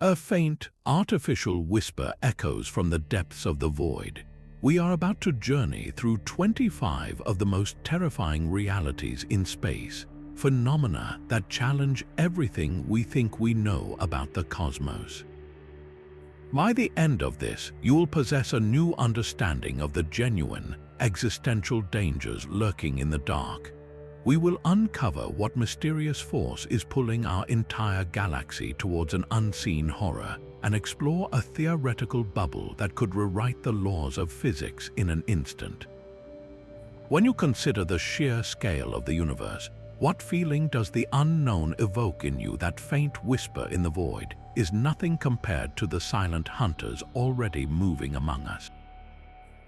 A faint, artificial whisper echoes from the depths of the void. We are about to journey through 25 of the most terrifying realities in space, phenomena that challenge everything we think we know about the cosmos. By the end of this, you will possess a new understanding of the genuine, existential dangers lurking in the dark. We will uncover what mysterious force is pulling our entire galaxy towards an unseen horror and explore a theoretical bubble that could rewrite the laws of physics in an instant. When you consider the sheer scale of the universe, what feeling does the unknown evoke in you? That faint whisper in the void is nothing compared to the silent hunters already moving among us.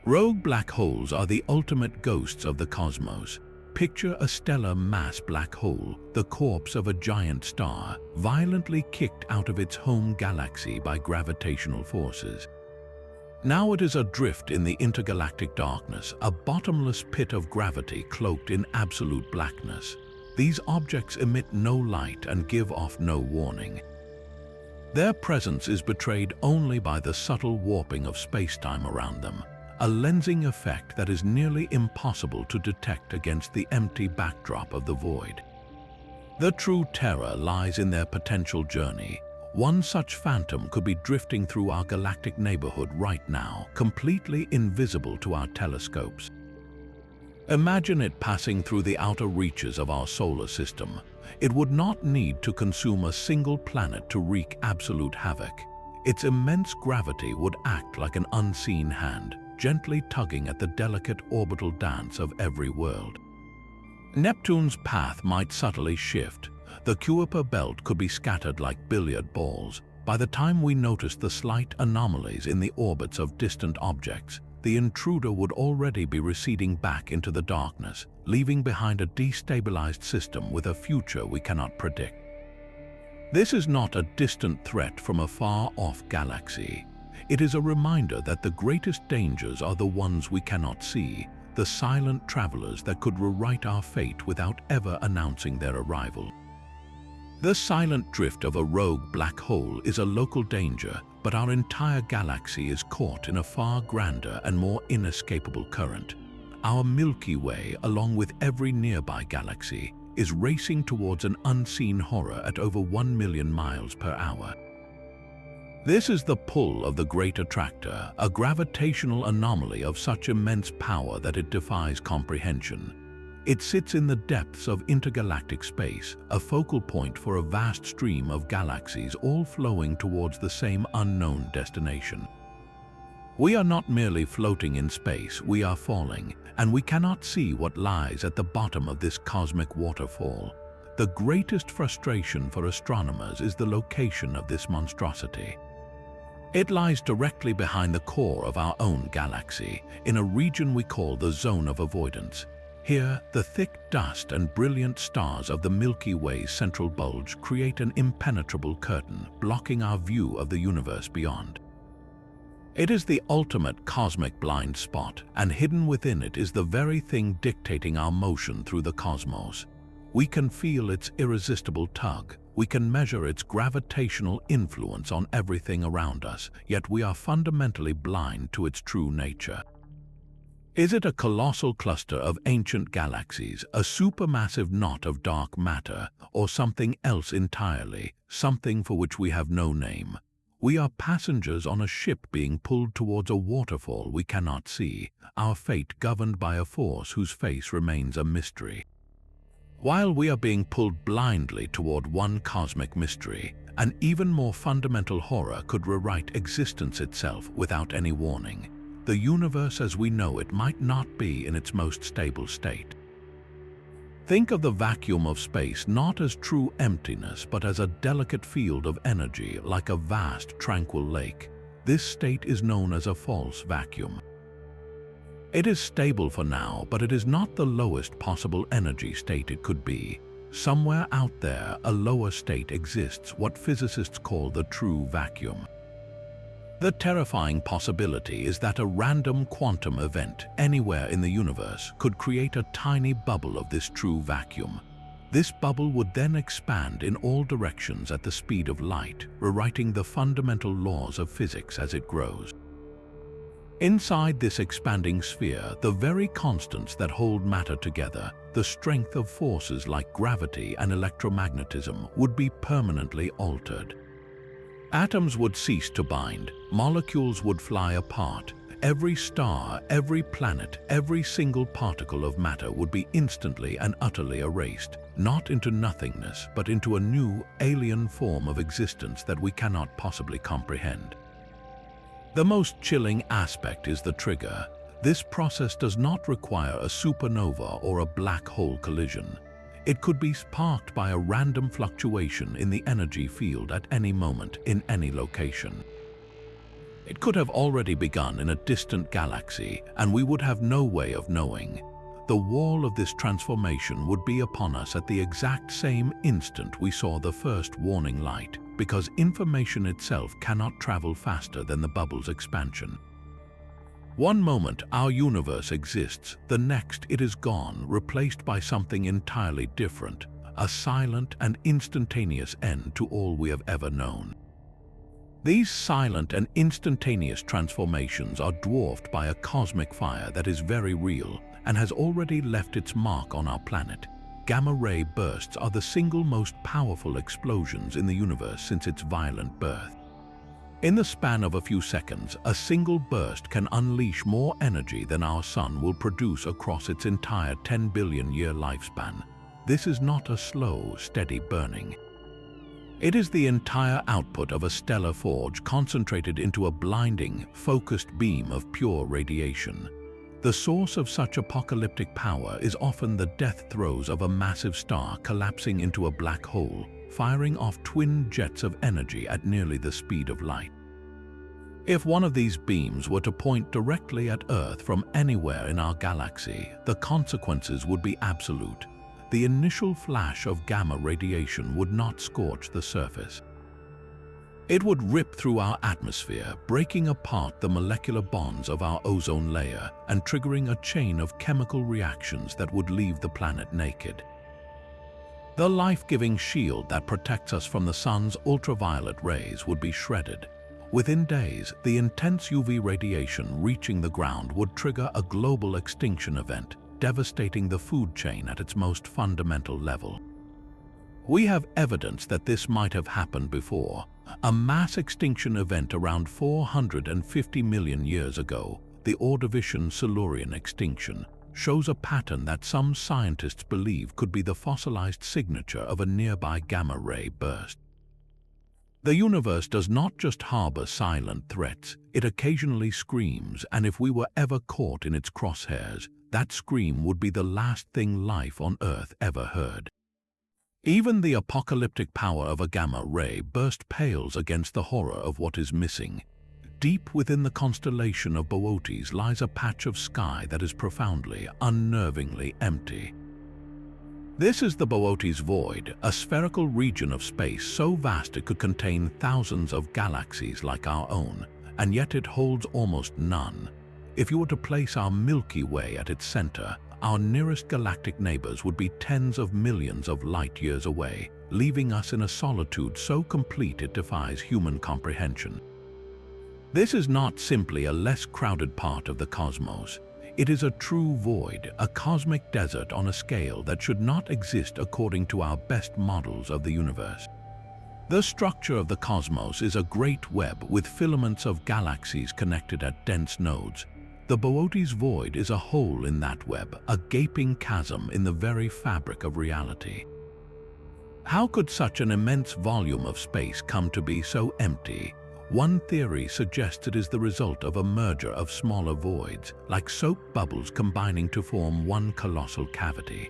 Rogue black holes are the ultimate ghosts of the cosmos. Picture a stellar mass black hole, the corpse of a giant star, violently kicked out of its home galaxy by gravitational forces. Now it is adrift in the intergalactic darkness, a bottomless pit of gravity cloaked in absolute blackness. These objects emit no light and give off no warning. Their presence is betrayed only by the subtle warping of space-time around them, a lensing effect that is nearly impossible to detect against the empty backdrop of the void. The true terror lies in their potential journey. One such phantom could be drifting through our galactic neighborhood right now, completely invisible to our telescopes. Imagine it passing through the outer reaches of our solar system. It would not need to consume a single planet to wreak absolute havoc. Its immense gravity would act like an unseen hand, gently tugging at the delicate orbital dance of every world. Neptune's path might subtly shift. The Kuiper belt could be scattered like billiard balls. By the time we notice the slight anomalies in the orbits of distant objects, the intruder would already be receding back into the darkness, leaving behind a destabilized system with a future we cannot predict. This is not a distant threat from a far-off galaxy. It is a reminder that the greatest dangers are the ones we cannot see, the silent travelers that could rewrite our fate without ever announcing their arrival. The silent drift of a rogue black hole is a local danger, but our entire galaxy is caught in a far grander and more inescapable current. Our Milky Way, along with every nearby galaxy, is racing towards an unseen horror at over 1 million miles per hour. This is the pull of the Great Attractor, a gravitational anomaly of such immense power that it defies comprehension. It sits in the depths of intergalactic space, a focal point for a vast stream of galaxies all flowing towards the same unknown destination. We are not merely floating in space, we are falling, and we cannot see what lies at the bottom of this cosmic waterfall. The greatest frustration for astronomers is the location of this monstrosity. It lies directly behind the core of our own galaxy, in a region we call the zone of avoidance. Here, the thick dust and brilliant stars of the Milky Way's central bulge create an impenetrable curtain, blocking our view of the universe beyond. It is the ultimate cosmic blind spot, and hidden within it is the very thing dictating our motion through the cosmos. We can feel its irresistible tug. We can measure its gravitational influence on everything around us, yet we are fundamentally blind to its true nature. Is it a colossal cluster of ancient galaxies, a supermassive knot of dark matter, or something else entirely, something for which we have no name? We are passengers on a ship being pulled towards a waterfall we cannot see, our fate governed by a force whose face remains a mystery. While we are being pulled blindly toward one cosmic mystery, an even more fundamental horror could rewrite existence itself without any warning. The universe as we know it might not be in its most stable state. Think of the vacuum of space not as true emptiness, but as a delicate field of energy like a vast, tranquil lake. This state is known as a false vacuum. It is stable for now, but it is not the lowest possible energy state it could be. Somewhere out there, a lower state exists, what physicists call the true vacuum. The terrifying possibility is that a random quantum event anywhere in the universe could create a tiny bubble of this true vacuum. This bubble would then expand in all directions at the speed of light, rewriting the fundamental laws of physics as it grows. Inside this expanding sphere, the very constants that hold matter together, the strength of forces like gravity and electromagnetism, would be permanently altered. Atoms would cease to bind, molecules would fly apart. Every star, every planet, every single particle of matter would be instantly and utterly erased, not into nothingness, but into a new, alien form of existence that we cannot possibly comprehend. The most chilling aspect is the trigger. This process does not require a supernova or a black hole collision. It could be sparked by a random fluctuation in the energy field at any moment, in any location. It could have already begun in a distant galaxy, and we would have no way of knowing. The wall of this transformation would be upon us at the exact same instant we saw the first warning light, because information itself cannot travel faster than the bubble's expansion. One moment our universe exists, the next it is gone, replaced by something entirely different, a silent and instantaneous end to all we have ever known. These silent and instantaneous transformations are dwarfed by a cosmic fire that is very real and has already left its mark on our planet. Gamma-ray bursts are the single most powerful explosions in the universe since its violent birth. In the span of a few seconds, a single burst can unleash more energy than our sun will produce across its entire 10 billion-year lifespan. This is not a slow, steady burning. It is the entire output of a stellar forge concentrated into a blinding, focused beam of pure radiation. The source of such apocalyptic power is often the death throes of a massive star collapsing into a black hole, firing off twin jets of energy at nearly the speed of light. If one of these beams were to point directly at Earth from anywhere in our galaxy, the consequences would be absolute. The initial flash of gamma radiation would not scorch the surface. It would rip through our atmosphere, breaking apart the molecular bonds of our ozone layer and triggering a chain of chemical reactions that would leave the planet naked. The life-giving shield that protects us from the sun's ultraviolet rays would be shredded. Within days, the intense UV radiation reaching the ground would trigger a global extinction event, devastating the food chain at its most fundamental level. We have evidence that this might have happened before. A mass extinction event around 450 million years ago, the Ordovician Silurian extinction, shows a pattern that some scientists believe could be the fossilized signature of a nearby gamma-ray burst. The universe does not just harbor silent threats, it occasionally screams, and if we were ever caught in its crosshairs, that scream would be the last thing life on Earth ever heard. Even the apocalyptic power of a gamma-ray burst pales against the horror of what is missing. Deep within the constellation of Boötes lies a patch of sky that is profoundly, unnervingly empty. This is the Boötes Void, a spherical region of space so vast it could contain thousands of galaxies like our own, and yet it holds almost none. If you were to place our Milky Way at its center, our nearest galactic neighbors would be tens of millions of light years away, leaving us in a solitude so complete it defies human comprehension. This is not simply a less crowded part of the cosmos. It is a true void, a cosmic desert on a scale that should not exist according to our best models of the universe. The structure of the cosmos is a great web with filaments of galaxies connected at dense nodes. The Boötes Void is a hole in that web, a gaping chasm in the very fabric of reality. How could such an immense volume of space come to be so empty? One theory suggests it is the result of a merger of smaller voids, like soap bubbles combining to form one colossal cavity.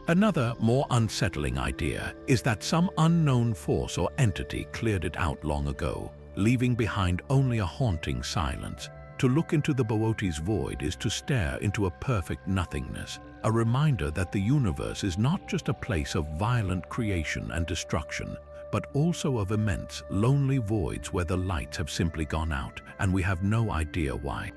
Another, more unsettling idea is that some unknown force or entity cleared it out long ago, leaving behind only a haunting silence. To look into the Boötes Void is to stare into a perfect nothingness, a reminder that the universe is not just a place of violent creation and destruction, but also of immense, lonely voids where the lights have simply gone out, and we have no idea why.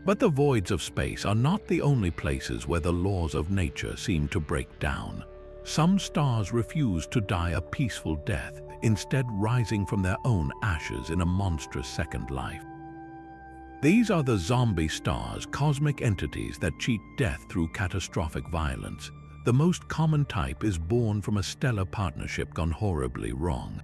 But the voids of space are not the only places where the laws of nature seem to break down. some stars refuse to die a peaceful death, instead rising from their own ashes in a monstrous second life. These are the zombie stars, cosmic entities that cheat death through catastrophic violence. The most common type is born from a stellar partnership gone horribly wrong.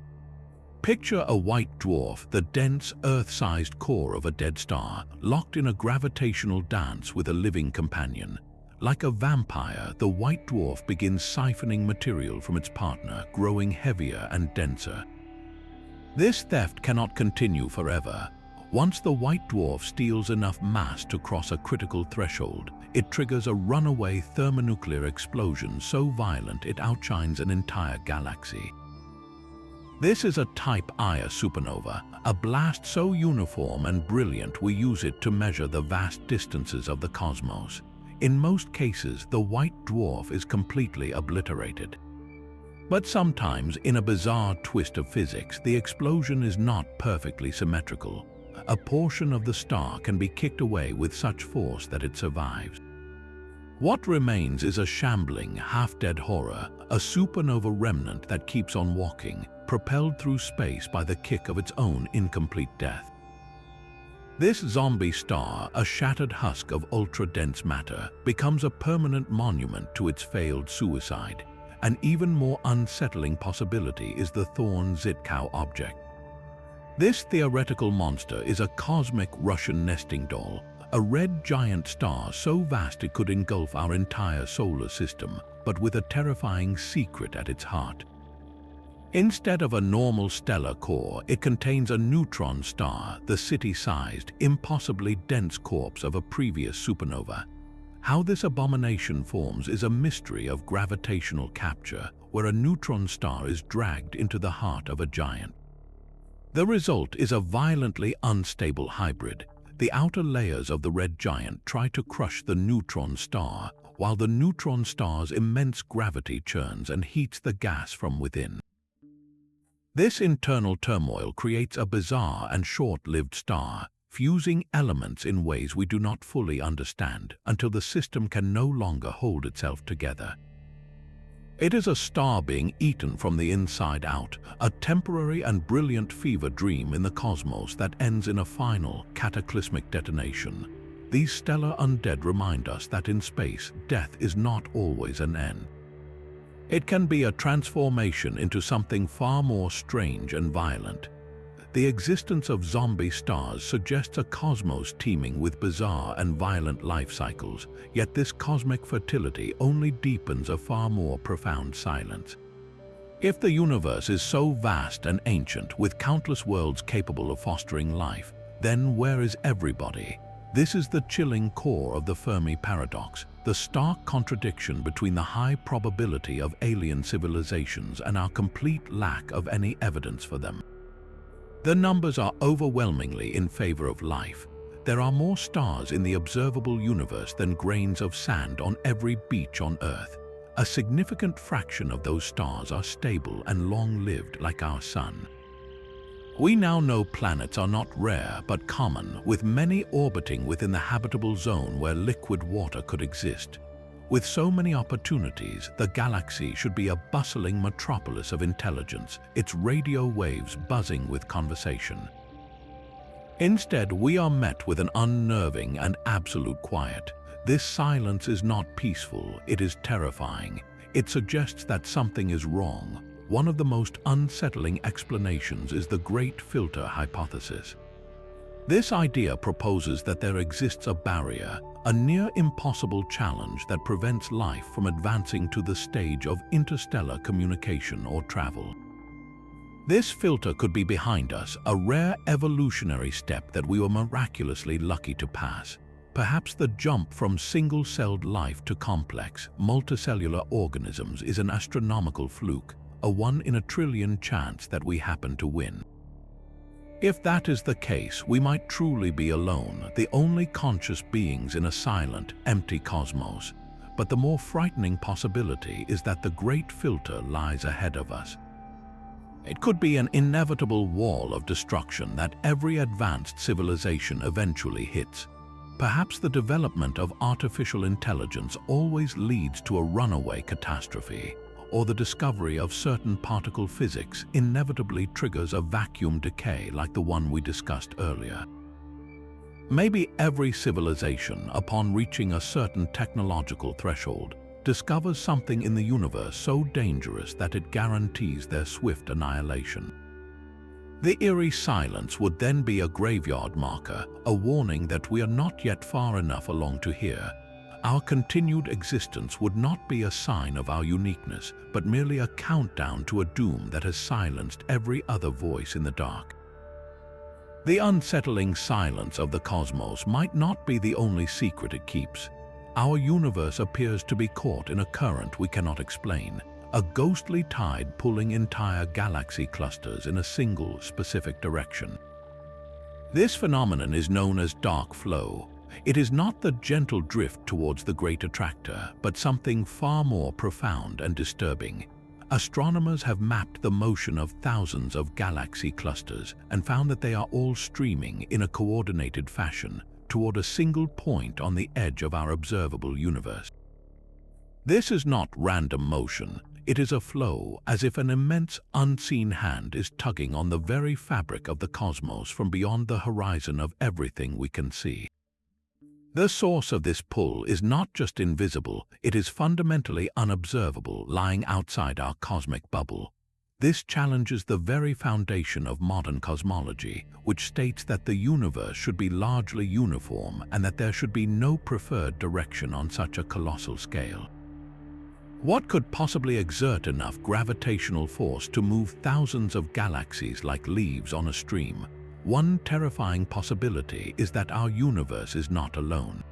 Picture a white dwarf, the dense, Earth-sized core of a dead star, locked in a gravitational dance with a living companion. Like a vampire, the white dwarf begins siphoning material from its partner, growing heavier and denser. This theft cannot continue forever. Once the white dwarf steals enough mass to cross a critical threshold, it triggers a runaway thermonuclear explosion so violent it outshines an entire galaxy. This is a Type Ia supernova, a blast so uniform and brilliant we use it to measure the vast distances of the cosmos. In most cases, the white dwarf is completely obliterated. But sometimes, in a bizarre twist of physics, the explosion is not perfectly symmetrical. A portion of the star can be kicked away with such force that it survives. What remains is a shambling, half-dead horror, a supernova remnant that keeps on walking, propelled through space by the kick of its own incomplete death. This zombie star, a shattered husk of ultra-dense matter, becomes a permanent monument to its failed suicide. An even more unsettling possibility is the Thorn-Zitkow object. This theoretical monster is a cosmic Russian nesting doll, a red giant star so vast it could engulf our entire solar system, but with a terrifying secret at its heart. Instead of a normal stellar core, it contains a neutron star, the city-sized, impossibly dense corpse of a previous supernova. How this abomination forms is a mystery of gravitational capture, where a neutron star is dragged into the heart of a giant. The result is a violently unstable hybrid. The outer layers of the red giant try to crush the neutron star, while the neutron star's immense gravity churns and heats the gas from within. This internal turmoil creates a bizarre and short-lived star, fusing elements in ways we do not fully understand until the system can no longer hold itself together. It is a star being eaten from the inside out, a temporary and brilliant fever dream in the cosmos that ends in a final, cataclysmic detonation. These stellar undead remind us that in space, death is not always an end. It can be a transformation into something far more strange and violent. The existence of zombie stars suggests a cosmos teeming with bizarre and violent life cycles, yet this cosmic fertility only deepens a far more profound silence. If the universe is so vast and ancient, with countless worlds capable of fostering life, then where is everybody? This is the chilling core of the Fermi paradox, the stark contradiction between the high probability of alien civilizations and our complete lack of any evidence for them. The numbers are overwhelmingly in favor of life. There are more stars in the observable universe than grains of sand on every beach on Earth. A significant fraction of those stars are stable and long-lived like our Sun. We now know planets are not rare but common, with many orbiting within the habitable zone where liquid water could exist. With so many opportunities, the galaxy should be a bustling metropolis of intelligence, its radio waves buzzing with conversation. Instead, we are met with an unnerving and absolute quiet. This silence is not peaceful, it is terrifying. It suggests that something is wrong. One of the most unsettling explanations is the Great Filter hypothesis. This idea proposes that there exists a barrier, a near-impossible challenge that prevents life from advancing to the stage of interstellar communication or travel. This filter could be behind us, a rare evolutionary step that we were miraculously lucky to pass. Perhaps the jump from single-celled life to complex, multicellular organisms is an astronomical fluke, a 1 in a trillion chance that we happen to win. If that is the case, we might truly be alone, the only conscious beings in a silent, empty cosmos. But the more frightening possibility is that the Great Filter lies ahead of us. It could be an inevitable wall of destruction that every advanced civilization eventually hits. Perhaps the development of artificial intelligence always leads to a runaway catastrophe. or the discovery of certain particle physics inevitably triggers a vacuum decay like the one we discussed earlier. Maybe every civilization, upon reaching a certain technological threshold, discovers something in the universe so dangerous that it guarantees their swift annihilation. The eerie silence would then be a graveyard marker, a warning that we are not yet far enough along to hear. Our continued existence would not be a sign of our uniqueness, but merely a countdown to a doom that has silenced every other voice in the dark. The unsettling silence of the cosmos might not be the only secret it keeps. Our universe appears to be caught in a current we cannot explain, a ghostly tide pulling entire galaxy clusters in a single specific direction. This phenomenon is known as dark flow. It is not the gentle drift towards the Great Attractor, but something far more profound and disturbing. Astronomers have mapped the motion of thousands of galaxy clusters and found that they are all streaming in a coordinated fashion toward a single point on the edge of our observable universe. This is not random motion. It is a flow, as if an immense unseen hand is tugging on the very fabric of the cosmos from beyond the horizon of everything we can see. The source of this pull is not just invisible, it is fundamentally unobservable, lying outside our cosmic bubble. This challenges the very foundation of modern cosmology, which states that the universe should be largely uniform and that there should be no preferred direction on such a colossal scale. What could possibly exert enough gravitational force to move thousands of galaxies like leaves on a stream? One terrifying possibility is that our universe is not alone.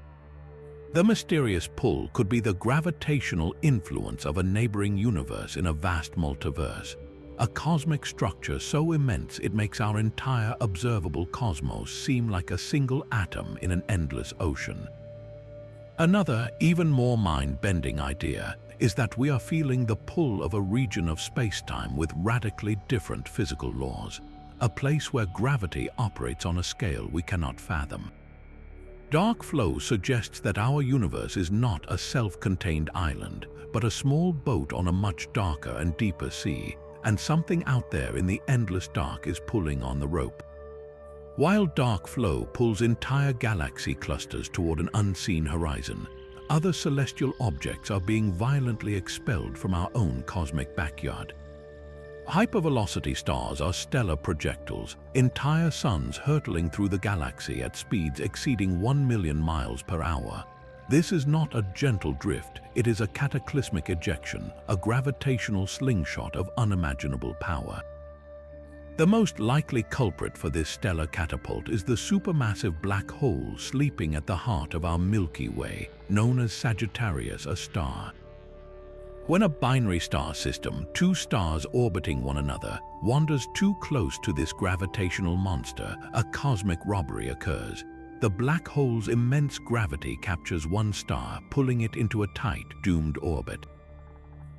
The mysterious pull could be the gravitational influence of a neighboring universe in a vast multiverse, a cosmic structure so immense it makes our entire observable cosmos seem like a single atom in an endless ocean. Another, even more mind-bending idea is that we are feeling the pull of a region of space-time with radically different physical laws, a place where gravity operates on a scale we cannot fathom. Dark flow suggests that our universe is not a self-contained island, but a small boat on a much darker and deeper sea, and something out there in the endless dark is pulling on the rope. While dark flow pulls entire galaxy clusters toward an unseen horizon, other celestial objects are being violently expelled from our own cosmic backyard. Hypervelocity stars are stellar projectiles, entire suns hurtling through the galaxy at speeds exceeding 1 million miles per hour. This is not a gentle drift, it is a cataclysmic ejection, a gravitational slingshot of unimaginable power. The most likely culprit for this stellar catapult is the supermassive black hole sleeping at the heart of our Milky Way, known as Sagittarius, a star. When a binary star system, two stars orbiting one another, wanders too close to this gravitational monster, a cosmic robbery occurs. The black hole's immense gravity captures one star, pulling it into a tight, doomed orbit.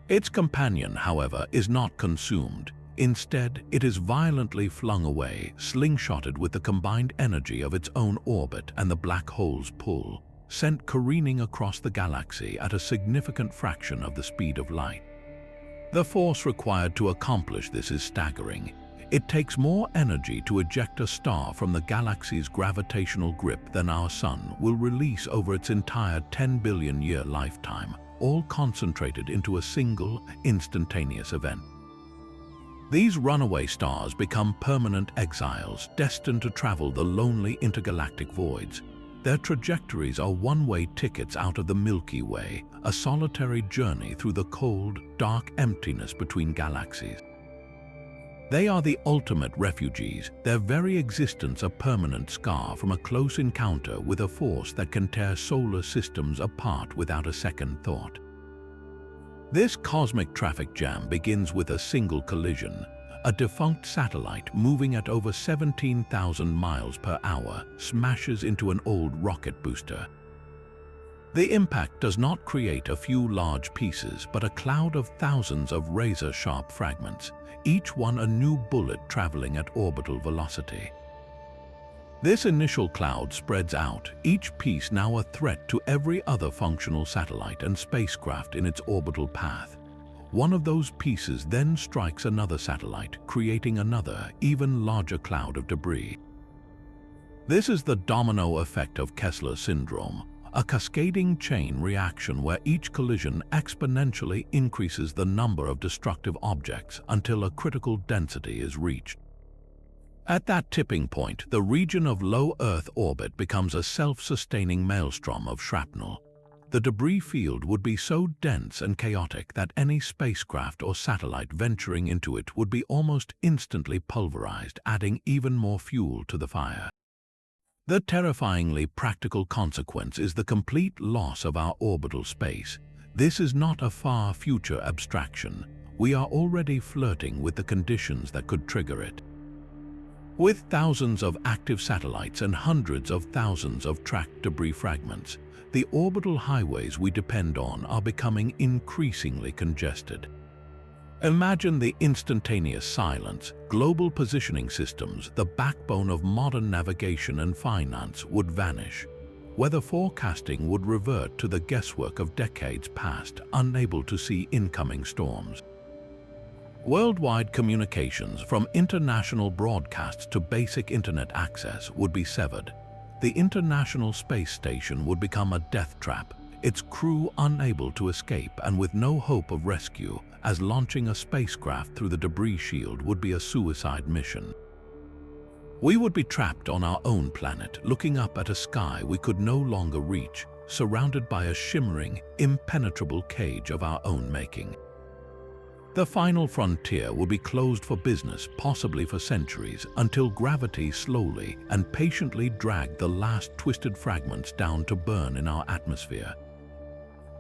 Its companion, however, is not consumed. Instead, it is violently flung away, slingshotted with the combined energy of its own orbit and the black hole's pull, sent careening across the galaxy at a significant fraction of the speed of light. The force required to accomplish this is staggering. It takes more energy to eject a star from the galaxy's gravitational grip than our Sun will release over its entire 10 billion-year lifetime, all concentrated into a single, instantaneous event. These runaway stars become permanent exiles, destined to travel the lonely intergalactic voids. Their trajectories are one-way tickets out of the Milky Way, a solitary journey through the cold, dark emptiness between galaxies. They are the ultimate refugees, their very existence a permanent scar from a close encounter with a force that can tear solar systems apart without a second thought. This cosmic traffic jam begins with a single collision. A defunct satellite moving at over 17,000 miles per hour smashes into an old rocket booster. The impact does not create a few large pieces, but a cloud of thousands of razor-sharp fragments, each one a new bullet traveling at orbital velocity. This initial cloud spreads out, each piece now a threat to every other functional satellite and spacecraft in its orbital path. One of those pieces then strikes another satellite, creating another, even larger cloud of debris. This is the domino effect of Kessler Syndrome, a cascading chain reaction where each collision exponentially increases the number of destructive objects until a critical density is reached. At that tipping point, the region of low Earth orbit becomes a self-sustaining maelstrom of shrapnel. The debris field would be so dense and chaotic that any spacecraft or satellite venturing into it would be almost instantly pulverized, adding even more fuel to the fire. The terrifyingly practical consequence is the complete loss of our orbital space. This is not a far future abstraction. We are already flirting with the conditions that could trigger it. With thousands of active satellites and hundreds of thousands of tracked debris fragments, the orbital highways we depend on are becoming increasingly congested. Imagine the instantaneous silence. Global positioning systems, the backbone of modern navigation and finance, would vanish. Weather forecasting would revert to the guesswork of decades past, unable to see incoming storms. Worldwide communications, from international broadcasts to basic internet access, would be severed. The International Space Station would become a death trap, its crew unable to escape and with no hope of rescue, as launching a spacecraft through the debris shield would be a suicide mission. We would be trapped on our own planet, looking up at a sky we could no longer reach, surrounded by a shimmering, impenetrable cage of our own making. The final frontier will be closed for business, possibly for centuries, until gravity slowly and patiently dragged the last twisted fragments down to burn in our atmosphere.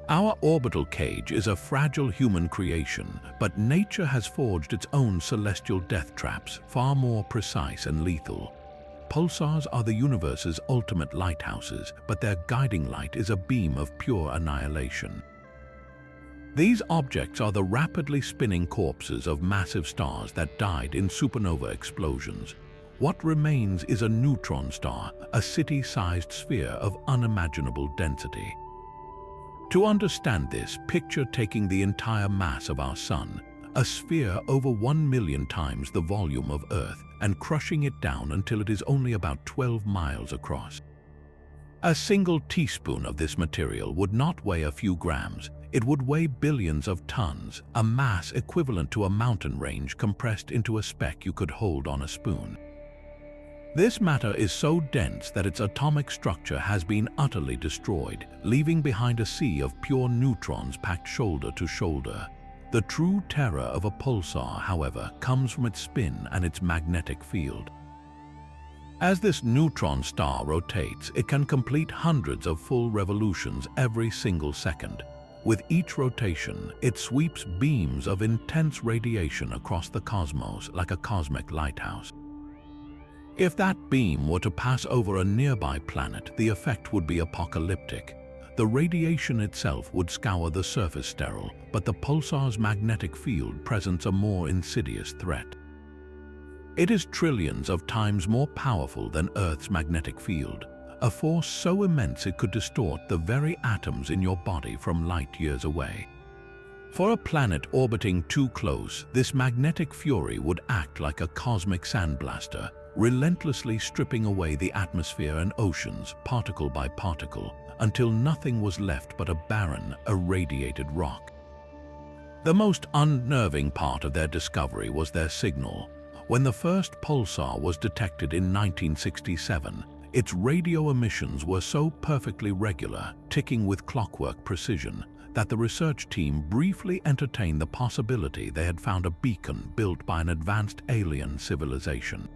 Our orbital cage is a fragile human creation, but nature has forged its own celestial death traps, far more precise and lethal. Pulsars are the universe's ultimate lighthouses, but their guiding light is a beam of pure annihilation. These objects are the rapidly spinning corpses of massive stars that died in supernova explosions. What remains is a neutron star, a city-sized sphere of unimaginable density. To understand this, picture taking the entire mass of our Sun, a sphere over 1 million times the volume of Earth, and crushing it down until it is only about 12 miles across. A single teaspoon of this material would not weigh a few grams. It would weigh billions of tons, a mass equivalent to a mountain range compressed into a speck you could hold on a spoon. This matter is so dense that its atomic structure has been utterly destroyed, leaving behind a sea of pure neutrons packed shoulder to shoulder. The true terror of a pulsar, however, comes from its spin and its magnetic field. As this neutron star rotates, it can complete hundreds of full revolutions every single second. With each rotation, it sweeps beams of intense radiation across the cosmos like a cosmic lighthouse. If that beam were to pass over a nearby planet, the effect would be apocalyptic. The radiation itself would scour the surface sterile, but the pulsar's magnetic field presents a more insidious threat. It is trillions of times more powerful than Earth's magnetic field, a force so immense it could distort the very atoms in your body from light years away. For a planet orbiting too close, this magnetic fury would act like a cosmic sandblaster, relentlessly stripping away the atmosphere and oceans, particle by particle, until nothing was left but a barren, irradiated rock. The most unnerving part of their discovery was their signal. When the first pulsar was detected in 1967, its radio emissions were so perfectly regular, ticking with clockwork precision, that the research team briefly entertained the possibility they had found a beacon built by an advanced alien civilization.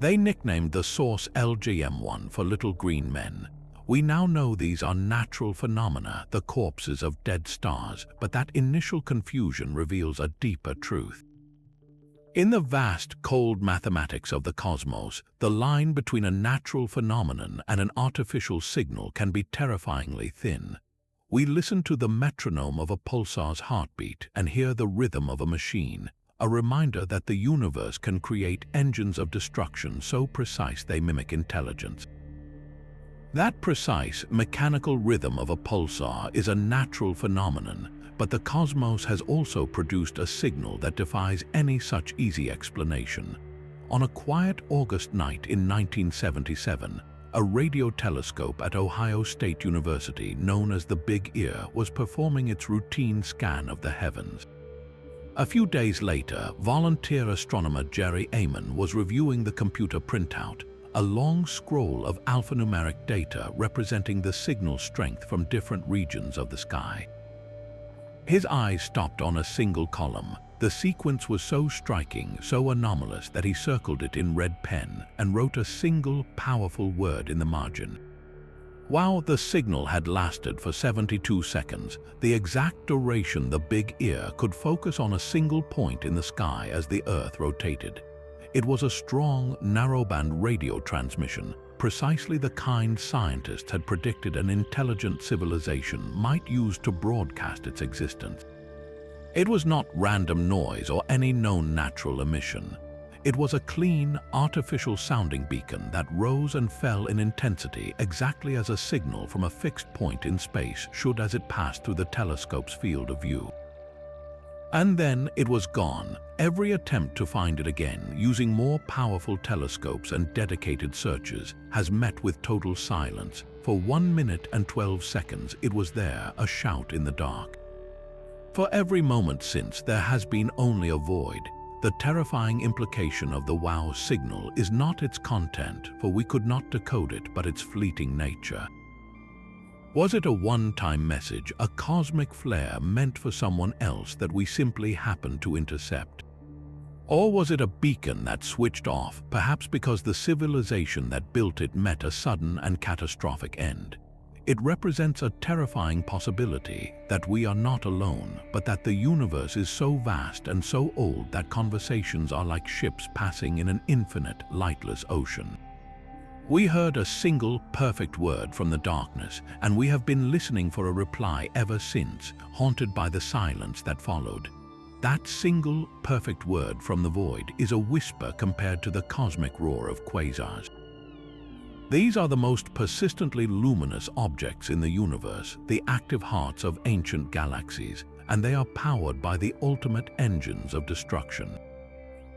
They nicknamed the source LGM-1 for Little Green Men. We now know these are natural phenomena, the corpses of dead stars, but that initial confusion reveals a deeper truth. In the vast, cold mathematics of the cosmos, the line between a natural phenomenon and an artificial signal can be terrifyingly thin. We listen to the metronome of a pulsar's heartbeat and hear the rhythm of a machine, a reminder that the universe can create engines of destruction so precise they mimic intelligence. That precise, mechanical rhythm of a pulsar is a natural phenomenon, but the cosmos has also produced a signal that defies any such easy explanation. On a quiet August night in 1977, a radio telescope at Ohio State University known as the Big Ear was performing its routine scan of the heavens. A few days later, volunteer astronomer Jerry Amon was reviewing the computer printout, a long scroll of alphanumeric data representing the signal strength from different regions of the sky. His eyes stopped on a single column. The sequence was so striking, so anomalous, that he circled it in red pen and wrote a single, powerful word in the margin. While the signal had lasted for 72 seconds, the exact duration the Big Ear could focus on a single point in the sky as the Earth rotated. It was a strong, narrowband radio transmission, precisely the kind scientists had predicted an intelligent civilization might use to broadcast its existence. It was not random noise or any known natural emission. It was a clean, artificial-sounding beacon that rose and fell in intensity exactly as a signal from a fixed point in space should as it passed through the telescope's field of view. And then it was gone. Every attempt to find it again, using more powerful telescopes and dedicated searchers, has met with total silence. For 1 minute and 12 seconds it was there, a shout in the dark. For every moment since, there has been only a void. The terrifying implication of the WOW signal is not its content, for we could not decode it, but its fleeting nature. Was it a one-time message, a cosmic flare meant for someone else that we simply happened to intercept? Or was it a beacon that switched off, perhaps because the civilization that built it met a sudden and catastrophic end? It represents a terrifying possibility that we are not alone, but that the universe is so vast and so old that conversations are like ships passing in an infinite, lightless ocean. We heard a single, perfect word from the darkness, and we have been listening for a reply ever since, haunted by the silence that followed. That single, perfect word from the void is a whisper compared to the cosmic roar of quasars. These are the most persistently luminous objects in the universe, the active hearts of ancient galaxies, and they are powered by the ultimate engines of destruction.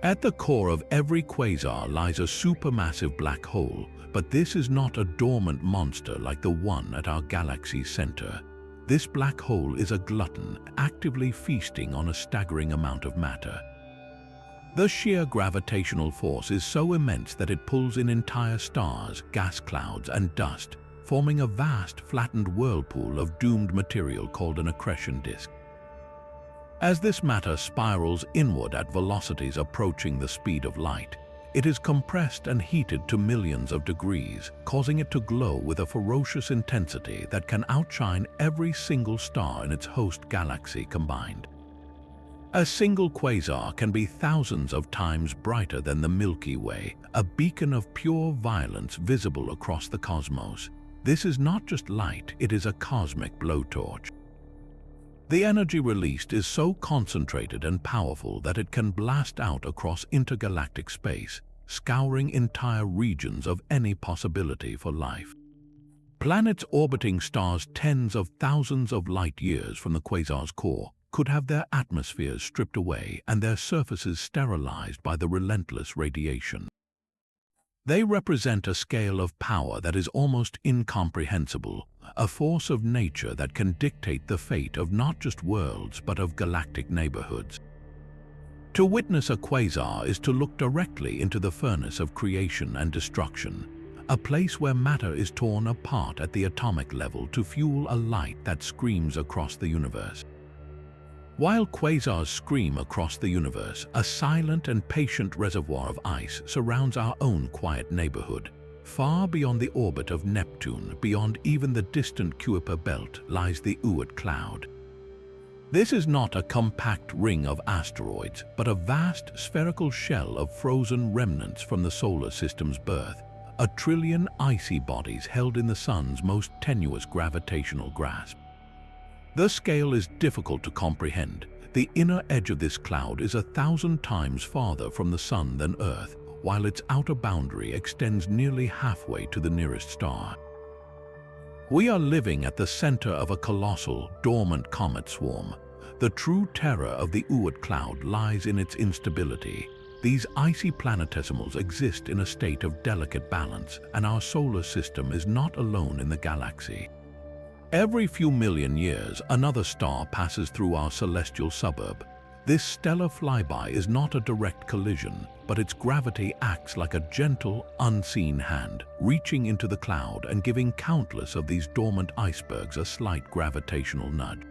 At the core of every quasar lies a supermassive black hole, but this is not a dormant monster like the one at our galaxy's center. This black hole is a glutton, actively feasting on a staggering amount of matter. The sheer gravitational force is so immense that it pulls in entire stars, gas clouds, and dust, forming a vast, flattened whirlpool of doomed material called an accretion disk. As this matter spirals inward at velocities approaching the speed of light, it is compressed and heated to millions of degrees, causing it to glow with a ferocious intensity that can outshine every single star in its host galaxy combined. A single quasar can be thousands of times brighter than the Milky Way, a beacon of pure violence visible across the cosmos. This is not just light, it is a cosmic blowtorch. The energy released is so concentrated and powerful that it can blast out across intergalactic space, scouring entire regions of any possibility for life. Planets orbiting stars tens of thousands of light years from the quasar's core could have their atmospheres stripped away and their surfaces sterilized by the relentless radiation. They represent a scale of power that is almost incomprehensible, a force of nature that can dictate the fate of not just worlds but of galactic neighborhoods. To witness a quasar is to look directly into the furnace of creation and destruction, a place where matter is torn apart at the atomic level to fuel a light that screams across the universe. While quasars scream across the universe, a silent and patient reservoir of ice surrounds our own quiet neighborhood. Far beyond the orbit of Neptune, beyond even the distant Kuiper belt, lies the Oort Cloud. This is not a compact ring of asteroids, but a vast spherical shell of frozen remnants from the solar system's birth, a trillion icy bodies held in the sun's most tenuous gravitational grasp. The scale is difficult to comprehend. The inner edge of this cloud is 1,000 times farther from the sun than Earth, while its outer boundary extends nearly halfway to the nearest star. We are living at the center of a colossal, dormant comet swarm, The true terror of the Oort Cloud lies in its instability. These icy planetesimals exist in a state of delicate balance, and our solar system is not alone in the galaxy. Every few million years, another star passes through our celestial suburb. This stellar flyby is not a direct collision, but its gravity acts like a gentle, unseen hand, reaching into the cloud and giving countless of these dormant icebergs a slight gravitational nudge.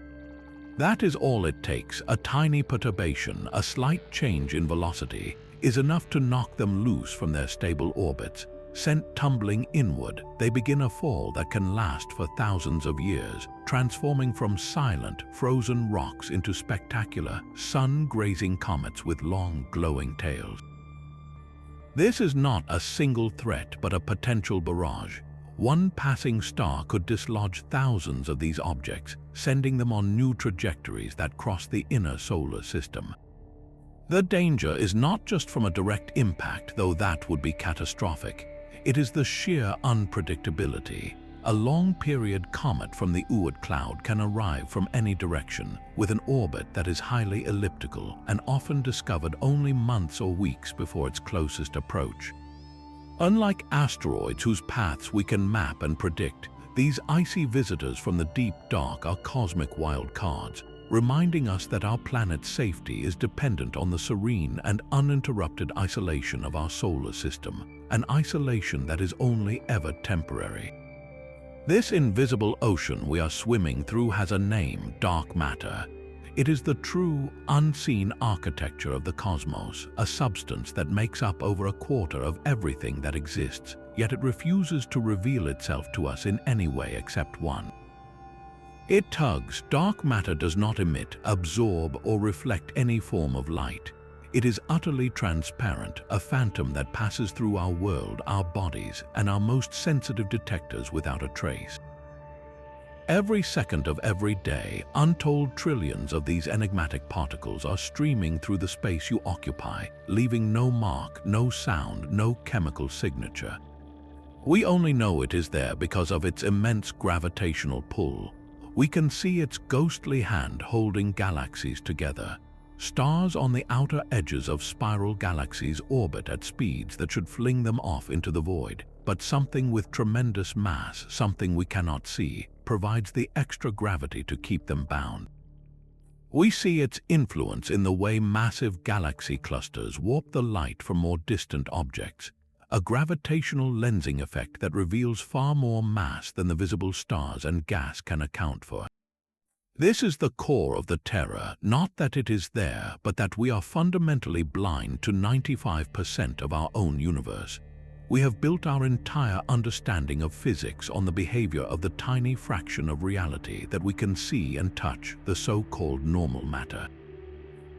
That is all it takes. A tiny perturbation, a slight change in velocity, is enough to knock them loose from their stable orbits. Sent tumbling inward, they begin a fall that can last for thousands of years, transforming from silent, frozen rocks into spectacular, sun-grazing comets with long, glowing tails. This is not a single threat, but a potential barrage. One passing star could dislodge thousands of these objects, sending them on new trajectories that cross the inner solar system. The danger is not just from a direct impact, though that would be catastrophic. It is the sheer unpredictability. A long-period comet from the Oort Cloud can arrive from any direction, with an orbit that is highly elliptical and often discovered only months or weeks before its closest approach. Unlike asteroids whose paths we can map and predict, these icy visitors from the deep dark are cosmic wildcards, reminding us that our planet's safety is dependent on the serene and uninterrupted isolation of our solar system, an isolation that is only ever temporary. This invisible ocean we are swimming through has a name: dark matter. It is the true, unseen architecture of the cosmos, a substance that makes up over a quarter of everything that exists, yet it refuses to reveal itself to us in any way except one. It tugs. Dark matter does not emit, absorb, or reflect any form of light. It is utterly transparent, a phantom that passes through our world, our bodies, and our most sensitive detectors without a trace. Every second of every day, untold trillions of these enigmatic particles are streaming through the space you occupy, leaving no mark, no sound, no chemical signature. We only know it is there because of its immense gravitational pull. We can see its ghostly hand holding galaxies together. Stars on the outer edges of spiral galaxies orbit at speeds that should fling them off into the void, but something with tremendous mass, something we cannot see, provides the extra gravity to keep them bound. We see its influence in the way massive galaxy clusters warp the light from more distant objects, a gravitational lensing effect that reveals far more mass than the visible stars and gas can account for. This is the core of the terror, not that it is there, but that we are fundamentally blind to 95% of our own universe. We have built our entire understanding of physics on the behavior of the tiny fraction of reality that we can see and touch, the so-called normal matter.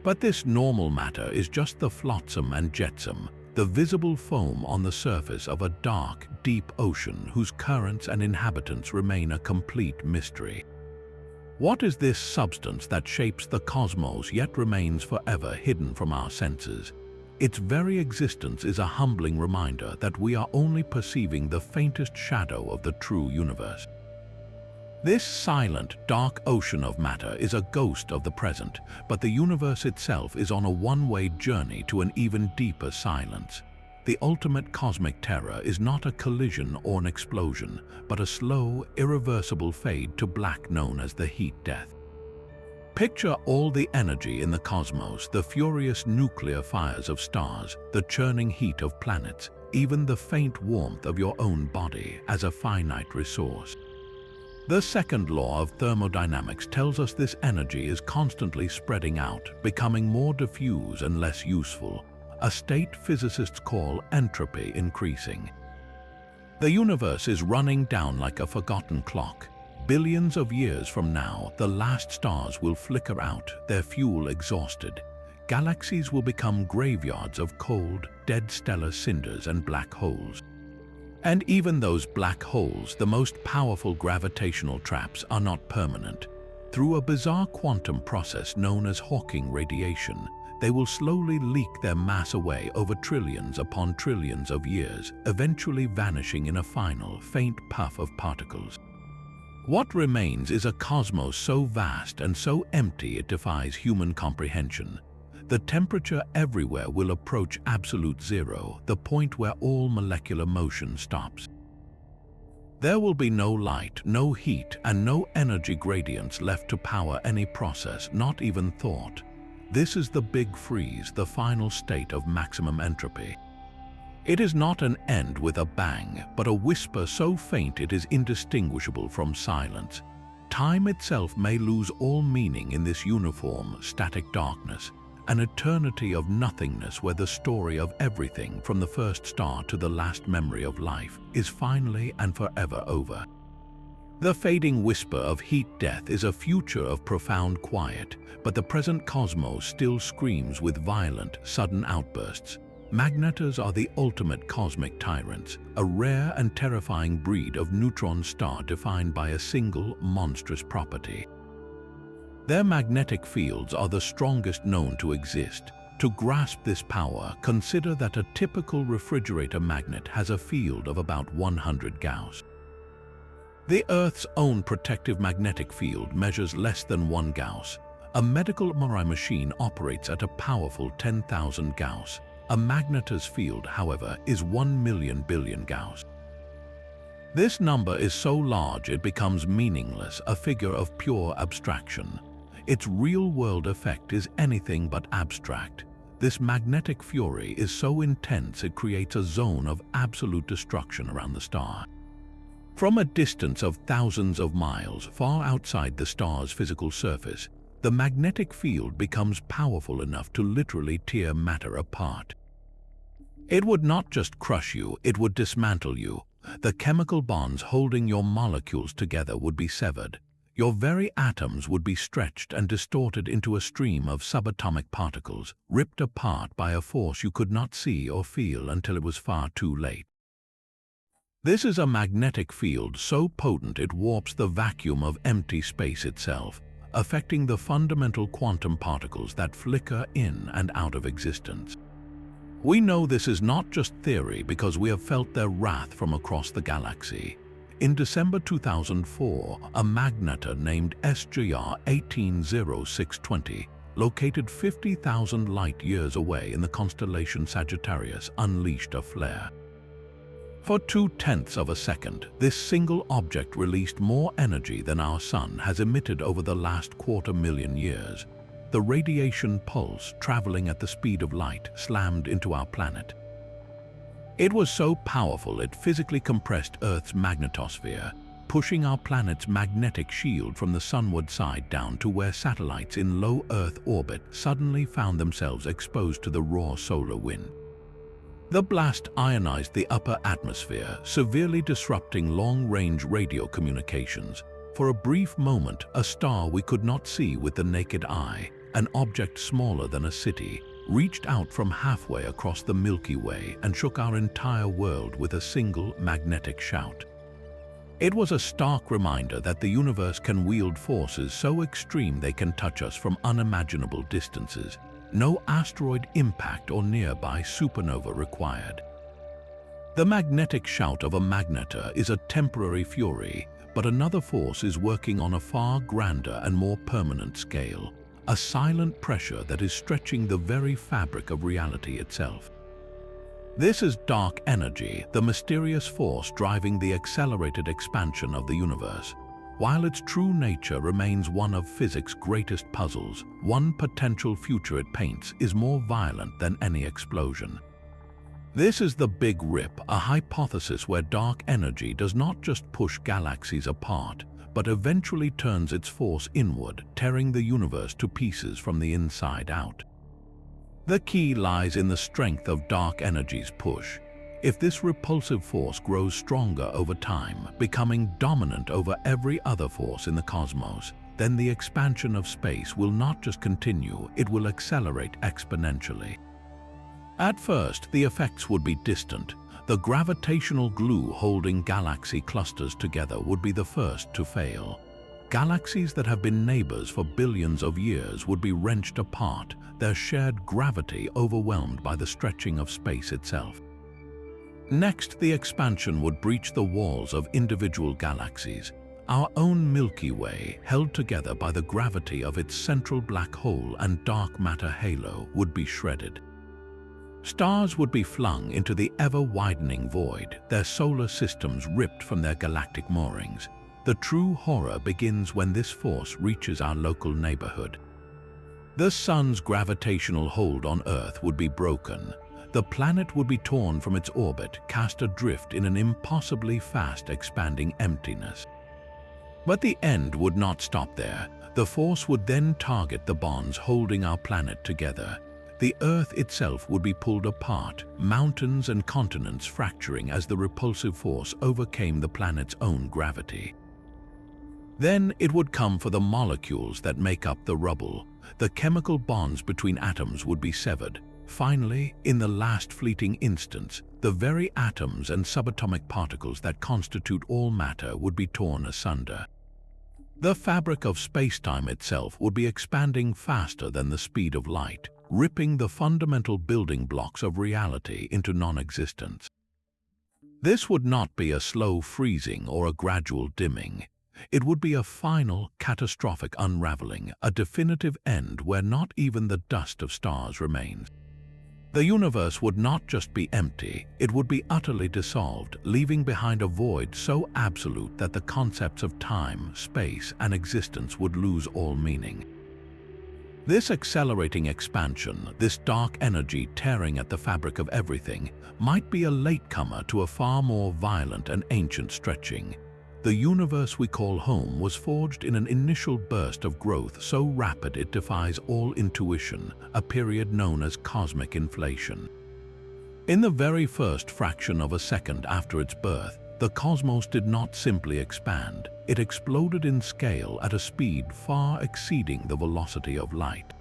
But this normal matter is just the flotsam and jetsam, the visible foam on the surface of a dark, deep ocean whose currents and inhabitants remain a complete mystery. What is this substance that shapes the cosmos yet remains forever hidden from our senses? Its very existence is a humbling reminder that we are only perceiving the faintest shadow of the true universe. This silent, dark ocean of matter is a ghost of the present, but the universe itself is on a one-way journey to an even deeper silence. The ultimate cosmic terror is not a collision or an explosion, but a slow, irreversible fade to black known as the heat death. Picture all the energy in the cosmos, the furious nuclear fires of stars, the churning heat of planets, even the faint warmth of your own body as a finite resource. The second law of thermodynamics tells us this energy is constantly spreading out, becoming more diffuse and less useful, a state physicists call entropy increasing. The universe is running down like a forgotten clock. Billions of years from now, the last stars will flicker out, their fuel exhausted. Galaxies will become graveyards of cold, dead stellar cinders and black holes. And even those black holes, the most powerful gravitational traps, are not permanent. Through a bizarre quantum process known as Hawking radiation, they will slowly leak their mass away over trillions upon trillions of years, eventually vanishing in a final, faint puff of particles. What remains is a cosmos so vast and so empty it defies human comprehension. The temperature everywhere will approach absolute zero, the point where all molecular motion stops. There will be no light, no heat, and no energy gradients left to power any process, not even thought. This is the big freeze, the final state of maximum entropy. It is not an end with a bang, but a whisper so faint it is indistinguishable from silence. Time itself may lose all meaning in this uniform, static darkness, an eternity of nothingness where the story of everything from the first star to the last memory of life is finally and forever over. The fading whisper of heat death is a future of profound quiet, but the present cosmos still screams with violent, sudden outbursts. Magnetars are the ultimate cosmic tyrants, a rare and terrifying breed of neutron star defined by a single, monstrous property. Their magnetic fields are the strongest known to exist. To grasp this power, consider that a typical refrigerator magnet has a field of about 100 Gauss. The Earth's own protective magnetic field measures less than 1 Gauss. A medical MRI machine operates at a powerful 10,000 Gauss. A magnetar's field, however, is 1 million billion Gauss. This number is so large it becomes meaningless, a figure of pure abstraction. Its real-world effect is anything but abstract. This magnetic fury is so intense it creates a zone of absolute destruction around the star. From a distance of thousands of miles far outside the star's physical surface, the magnetic field becomes powerful enough to literally tear matter apart. It would not just crush you, it would dismantle you. The chemical bonds holding your molecules together would be severed. Your very atoms would be stretched and distorted into a stream of subatomic particles, ripped apart by a force you could not see or feel until it was far too late. This is a magnetic field so potent it warps the vacuum of empty space itself, affecting the fundamental quantum particles that flicker in and out of existence. We know this is not just theory because we have felt their wrath from across the galaxy. In December 2004, a magnetar named SGR 180620, located 50,000 light-years away in the constellation Sagittarius, unleashed a flare. For 0.2 of a second, this single object released more energy than our Sun has emitted over the last 250,000 years. The radiation pulse, traveling at the speed of light, slammed into our planet. It was so powerful it physically compressed Earth's magnetosphere, pushing our planet's magnetic shield from the sunward side down to where satellites in low Earth orbit suddenly found themselves exposed to the raw solar wind. The blast ionized the upper atmosphere, severely disrupting long-range radio communications. For a brief moment, a star we could not see with the naked eye, an object smaller than a city, reached out from halfway across the Milky Way and shook our entire world with a single magnetic shout. It was a stark reminder that the universe can wield forces so extreme they can touch us from unimaginable distances. No asteroid impact or nearby supernova required. The magnetic shout of a magnetar is a temporary fury, but another force is working on a far grander and more permanent scale, a silent pressure that is stretching the very fabric of reality itself. This is dark energy, the mysterious force driving the accelerated expansion of the universe. While its true nature remains one of physics' greatest puzzles, one potential future it paints is more violent than any explosion. This is the Big Rip, a hypothesis where dark energy does not just push galaxies apart, but eventually turns its force inward, tearing the universe to pieces from the inside out. The key lies in the strength of dark energy's push. If this repulsive force grows stronger over time, becoming dominant over every other force in the cosmos, then the expansion of space will not just continue, it will accelerate exponentially. At first, the effects would be distant. The gravitational glue holding galaxy clusters together would be the first to fail. Galaxies that have been neighbors for billions of years would be wrenched apart, their shared gravity overwhelmed by the stretching of space itself. Next, the expansion would breach the walls of individual galaxies. our own Milky Way, held together by the gravity of its central black hole and dark matter halo, would be shredded. Stars would be flung into the ever-widening void, their solar systems ripped from their galactic moorings. The true horror begins when this force reaches our local neighborhood. The Sun's gravitational hold on Earth would be broken. The planet would be torn from its orbit, cast adrift in an impossibly fast expanding emptiness. But the end would not stop there. The force would then target the bonds holding our planet together. The Earth itself would be pulled apart, mountains and continents fracturing as the repulsive force overcame the planet's own gravity. Then it would come for the molecules that make up the rubble. The chemical bonds between atoms would be severed. Finally, in the last fleeting instance, the very atoms and subatomic particles that constitute all matter would be torn asunder. The fabric of space-time itself would be expanding faster than the speed of light, ripping the fundamental building blocks of reality into non-existence. This would not be a slow freezing or a gradual dimming. It would be a final, catastrophic unraveling, a definitive end where not even the dust of stars remains. The universe would not just be empty, it would be utterly dissolved, leaving behind a void so absolute that the concepts of time, space, and existence would lose all meaning. This accelerating expansion, this dark energy tearing at the fabric of everything, might be a latecomer to a far more violent and ancient stretching. The universe we call home was forged in an initial burst of growth so rapid it defies all intuition, a period known as cosmic inflation. In the very first fraction of a second after its birth, the cosmos did not simply expand, it exploded in scale at a speed far exceeding the velocity of light.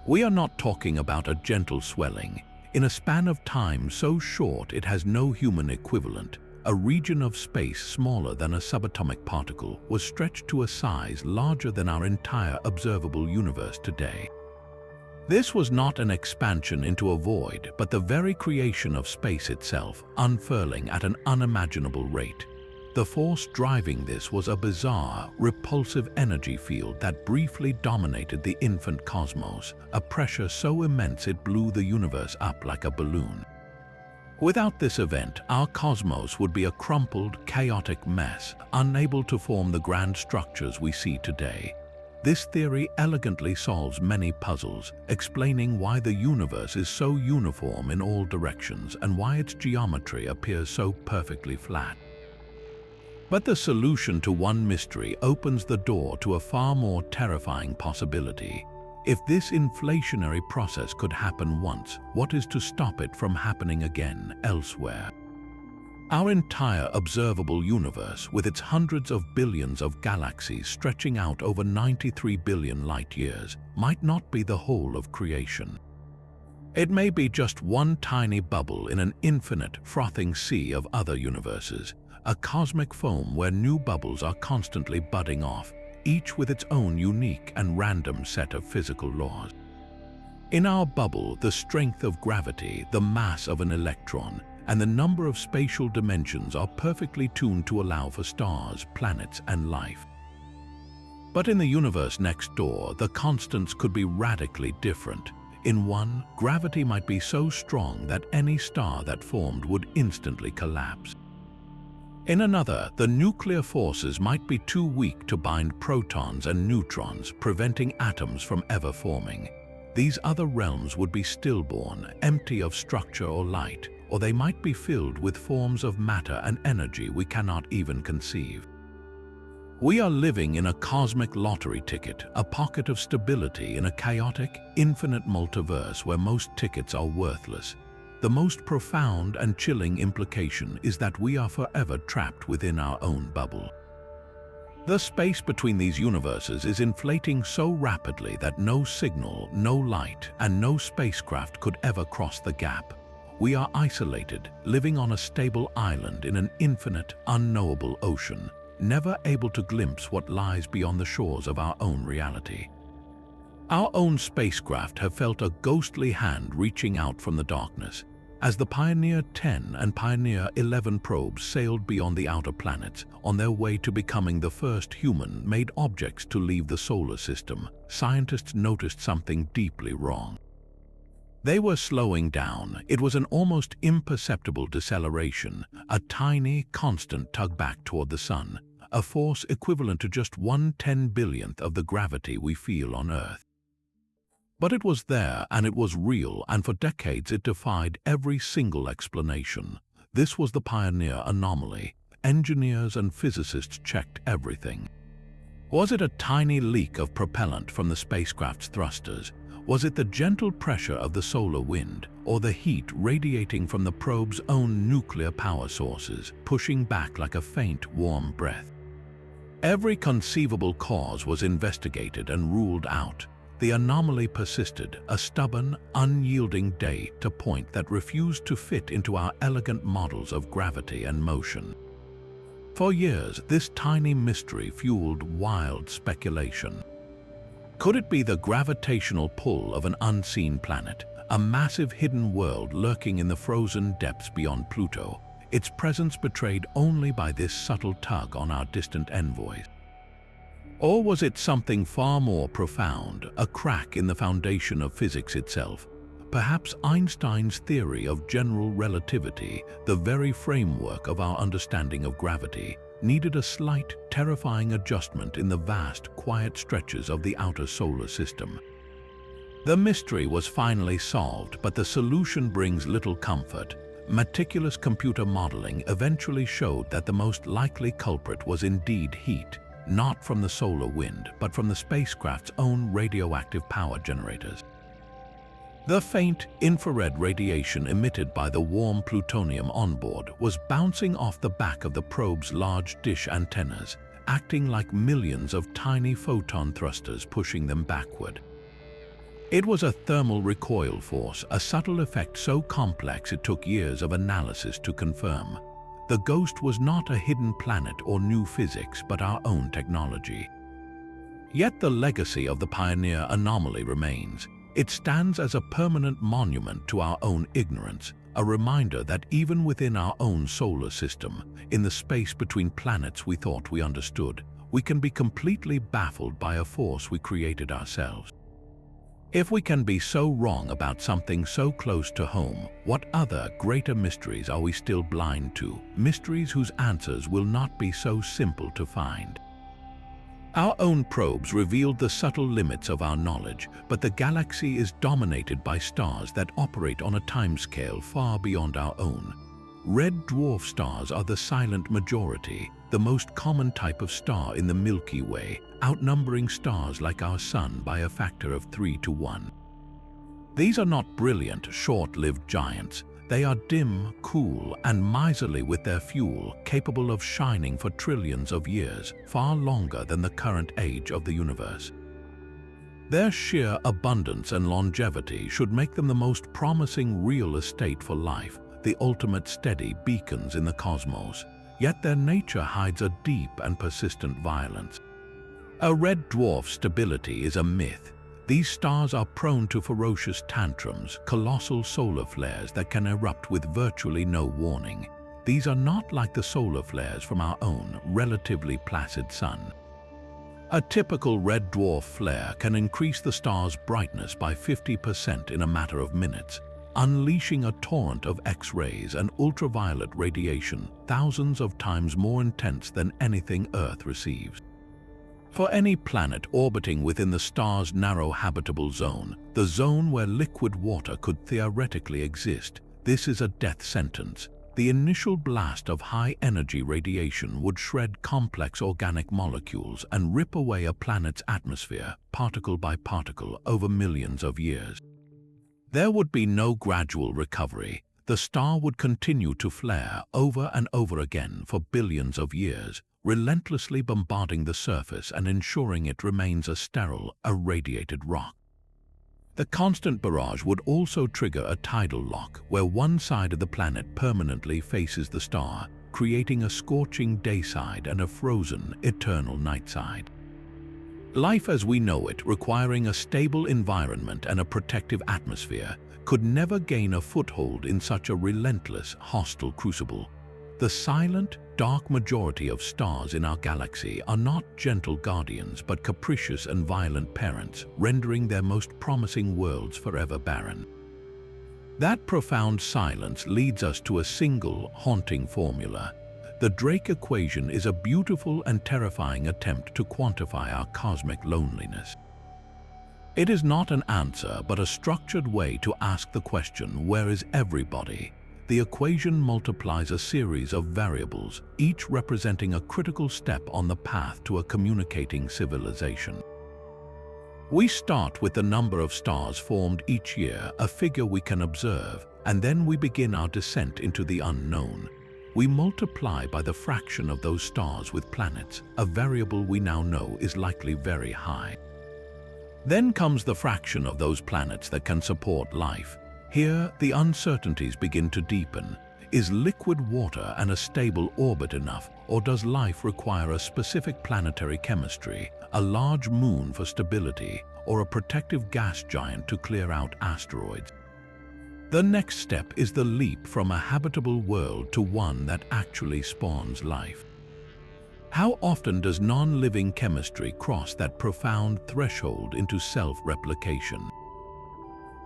We are not talking about a gentle swelling. In a span of time so short it has no human equivalent, a region of space smaller than a subatomic particle was stretched to a size larger than our entire observable universe today. This was not an expansion into a void, but the very creation of space itself, unfurling at an unimaginable rate. The force driving this was a bizarre, repulsive energy field that briefly dominated the infant cosmos, a pressure so immense it blew the universe up like a balloon. Without this event, our cosmos would be a crumpled, chaotic mess, unable to form the grand structures we see today. This theory elegantly solves many puzzles, explaining why the universe is so uniform in all directions and why its geometry appears so perfectly flat. But the solution to one mystery opens the door to a far more terrifying possibility. If this inflationary process could happen once, what is to stop it from happening again elsewhere? Our entire observable universe, with its hundreds of billions of galaxies stretching out over 93 billion light-years, might not be the whole of creation. It may be just one tiny bubble in an infinite, frothing sea of other universes, a cosmic foam where new bubbles are constantly budding off, each with its own unique and random set of physical laws. In our bubble, the strength of gravity, the mass of an electron, and the number of spatial dimensions are perfectly tuned to allow for stars, planets, and life. But in the universe next door, the constants could be radically different. In one, gravity might be so strong that any star that formed would instantly collapse. In another, the nuclear forces might be too weak to bind protons and neutrons, preventing atoms from ever forming. These other realms would be stillborn, empty of structure or light, or they might be filled with forms of matter and energy we cannot even conceive. We are living in a cosmic lottery ticket, a pocket of stability in a chaotic, infinite multiverse where most tickets are worthless. The most profound and chilling implication is that we are forever trapped within our own bubble. The space between these universes is inflating so rapidly that no signal, no light, and no spacecraft could ever cross the gap. We are isolated, living on a stable island in an infinite, unknowable ocean, never able to glimpse what lies beyond the shores of our own reality. Our own spacecraft have felt a ghostly hand reaching out from the darkness. As the Pioneer 10 and Pioneer 11 probes sailed beyond the outer planets on their way to becoming the first human-made objects to leave the solar system, scientists noticed something deeply wrong. They were slowing down. It was an almost imperceptible deceleration, a tiny, constant tug back toward the Sun, a force equivalent to just 1/10,000,000th of the gravity we feel on Earth. But it was there, and it was real, and for decades it defied every single explanation. This was the Pioneer anomaly. Engineers and physicists checked everything. Was it a tiny leak of propellant from the spacecraft's thrusters? Was it the gentle pressure of the solar wind, or the heat radiating from the probe's own nuclear power sources, pushing back like a faint, warm breath? Every conceivable cause was investigated and ruled out. The anomaly persisted, a stubborn, unyielding data point that refused to fit into our elegant models of gravity and motion. For years, this tiny mystery fueled wild speculation. Could it be the gravitational pull of an unseen planet, a massive hidden world lurking in the frozen depths beyond Pluto, its presence betrayed only by this subtle tug on our distant envoys? Or was it something far more profound, a crack in the foundation of physics itself? Perhaps Einstein's theory of general relativity, the very framework of our understanding of gravity, needed a slight, terrifying adjustment in the vast, quiet stretches of the outer solar system. The mystery was finally solved, but the solution brings little comfort. Meticulous computer modeling eventually showed that the most likely culprit was indeed heat, not from the solar wind, but from the spacecraft's own radioactive power generators. The faint infrared radiation emitted by the warm plutonium onboard was bouncing off the back of the probe's large dish antennas, acting like millions of tiny photon thrusters pushing them backward. It was a thermal recoil force, a subtle effect so complex it took years of analysis to confirm. The ghost was not a hidden planet or new physics, but our own technology. Yet the legacy of the Pioneer anomaly remains. It stands as a permanent monument to our own ignorance, a reminder that even within our own solar system, in the space between planets we thought we understood, we can be completely baffled by a force we created ourselves. If we can be so wrong about something so close to home, what other greater mysteries are we still blind to? Mysteries whose answers will not be so simple to find. Our own probes revealed the subtle limits of our knowledge, but the galaxy is dominated by stars that operate on a timescale far beyond our own. Red dwarf stars are the silent majority, the most common type of star in the Milky Way, outnumbering stars like our Sun by a factor of 3 to 1. These are not brilliant, short-lived giants. They are dim, cool, and miserly with their fuel, capable of shining for trillions of years, far longer than the current age of the universe. Their sheer abundance and longevity should make them the most promising real estate for life, the ultimate steady beacons in the cosmos. Yet their nature hides a deep and persistent violence. A red dwarf's stability is a myth. These stars are prone to ferocious tantrums, colossal solar flares that can erupt with virtually no warning. These are not like the solar flares from our own, relatively placid Sun. A typical red dwarf flare can increase the star's brightness by 50% in a matter of minutes, unleashing a torrent of X-rays and ultraviolet radiation thousands of times more intense than anything Earth receives. For any planet orbiting within the star's narrow habitable zone, the zone where liquid water could theoretically exist, this is a death sentence. The initial blast of high-energy radiation would shred complex organic molecules and rip away a planet's atmosphere, particle by particle, over millions of years. There would be no gradual recovery. The star would continue to flare over and over again for billions of years, relentlessly bombarding the surface and ensuring it remains a sterile, irradiated rock. The constant barrage would also trigger a tidal lock, where one side of the planet permanently faces the star, creating a scorching day side and a frozen, eternal night side. Life as we know it, requiring a stable environment and a protective atmosphere, could never gain a foothold in such a relentless, hostile crucible. The silent, dark majority of stars in our galaxy are not gentle guardians but capricious and violent parents, rendering their most promising worlds forever barren. That profound silence leads us to a single, haunting formula. The Drake equation is a beautiful and terrifying attempt to quantify our cosmic loneliness. It is not an answer, but a structured way to ask the question, where is everybody? The equation multiplies a series of variables, each representing a critical step on the path to a communicating civilization. We start with the number of stars formed each year, a figure we can observe, and then we begin our descent into the unknown. We multiply by the fraction of those stars with planets, a variable we now know is likely very high. Then comes the fraction of those planets that can support life. Here, the uncertainties begin to deepen. Is liquid water and a stable orbit enough, or does life require a specific planetary chemistry, a large moon for stability, or a protective gas giant to clear out asteroids? The next step is the leap from a habitable world to one that actually spawns life. How often does non-living chemistry cross that profound threshold into self-replication?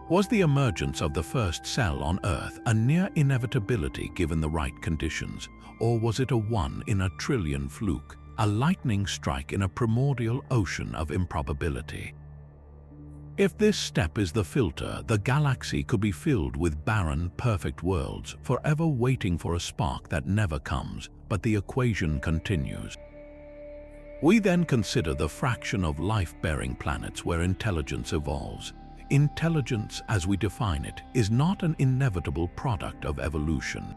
Was the emergence of the first cell on Earth a near inevitability given the right conditions, or was it a 1 in a trillion fluke, a lightning strike in a primordial ocean of improbability? If this step is the filter, the galaxy could be filled with barren, perfect worlds, forever waiting for a spark that never comes, but the equation continues. We then consider the fraction of life-bearing planets where intelligence evolves. Intelligence, as we define it, is not an inevitable product of evolution.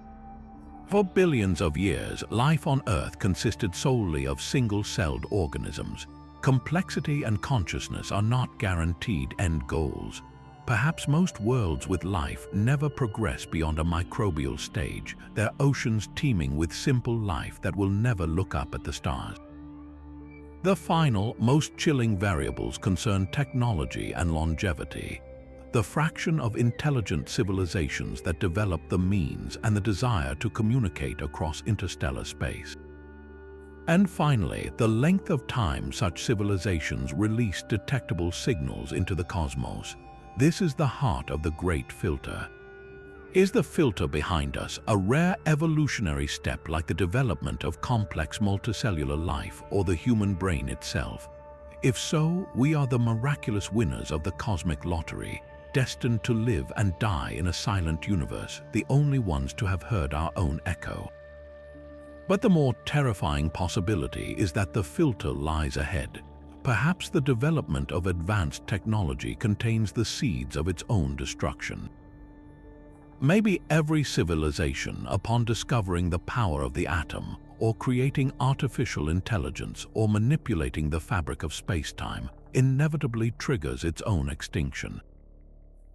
For billions of years, life on Earth consisted solely of single-celled organisms. Complexity and consciousness are not guaranteed end goals. Perhaps most worlds with life never progress beyond a microbial stage, their oceans teeming with simple life that will never look up at the stars. The final, most chilling variables concern technology and longevity. The fraction of intelligent civilizations that develop the means and the desire to communicate across interstellar space. And finally, the length of time such civilizations release detectable signals into the cosmos. This is the heart of the great filter. Is the filter behind us a rare evolutionary step like the development of complex multicellular life or the human brain itself? If so, we are the miraculous winners of the cosmic lottery, destined to live and die in a silent universe, the only ones to have heard our own echo. But the more terrifying possibility is that the filter lies ahead. Perhaps the development of advanced technology contains the seeds of its own destruction. Maybe every civilization, upon discovering the power of the atom, or creating artificial intelligence, or manipulating the fabric of space-time, inevitably triggers its own extinction.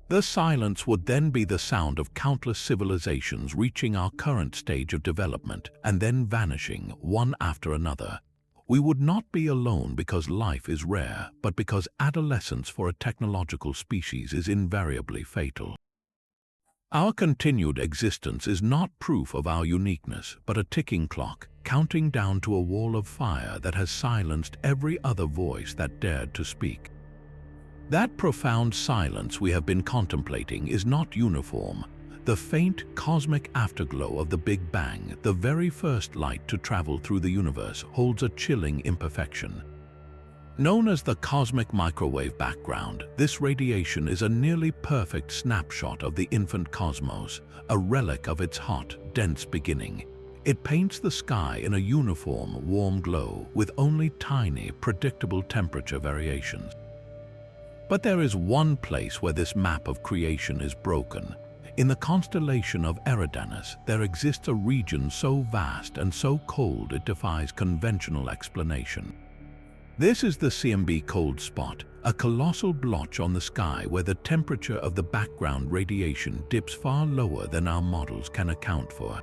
The silence would then be the sound of countless civilizations reaching our current stage of development and then vanishing one after another. We would not be alone because life is rare, but because adolescence for a technological species is invariably fatal. Our continued existence is not proof of our uniqueness, but a ticking clock, counting down to a wall of fire that has silenced every other voice that dared to speak. That profound silence we have been contemplating is not uniform. The faint cosmic afterglow of the Big Bang, the very first light to travel through the universe, holds a chilling imperfection. Known as the cosmic microwave background, this radiation is a nearly perfect snapshot of the infant cosmos, a relic of its hot, dense beginning. It paints the sky in a uniform, warm glow with only tiny, predictable temperature variations. But there is one place where this map of creation is broken. In the constellation of Eridanus, there exists a region so vast and so cold it defies conventional explanation. This is the CMB cold spot, a colossal blotch on the sky where the temperature of the background radiation dips far lower than our models can account for.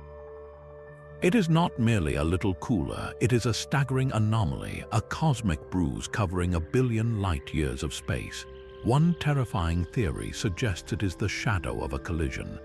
It is not merely a little cooler, it is a staggering anomaly, a cosmic bruise covering a billion light-years of space. One terrifying theory suggests it is the shadow of a collision.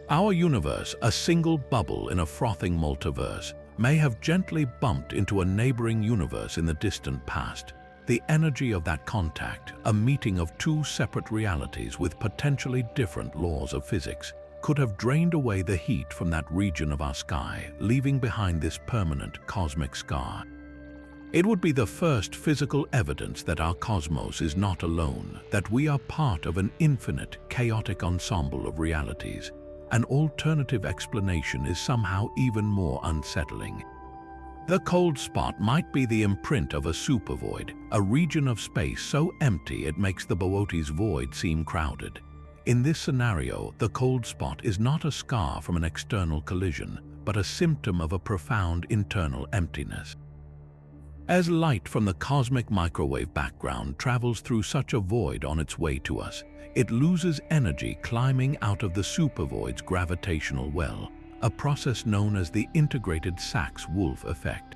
Our universe, a single bubble in a frothing multiverse, may have gently bumped into a neighboring universe in the distant past. The energy of that contact, a meeting of two separate realities with potentially different laws of physics, could have drained away the heat from that region of our sky, leaving behind this permanent cosmic scar. It would be the first physical evidence that our cosmos is not alone, that we are part of an infinite, chaotic ensemble of realities. An alternative explanation is somehow even more unsettling. The cold spot might be the imprint of a supervoid, a region of space so empty it makes the Boötes Void seem crowded. In this scenario, the cold spot is not a scar from an external collision, but a symptom of a profound internal emptiness. As light from the cosmic microwave background travels through such a void on its way to us, it loses energy climbing out of the supervoid's gravitational well, a process known as the integrated Sachs-Wolf effect.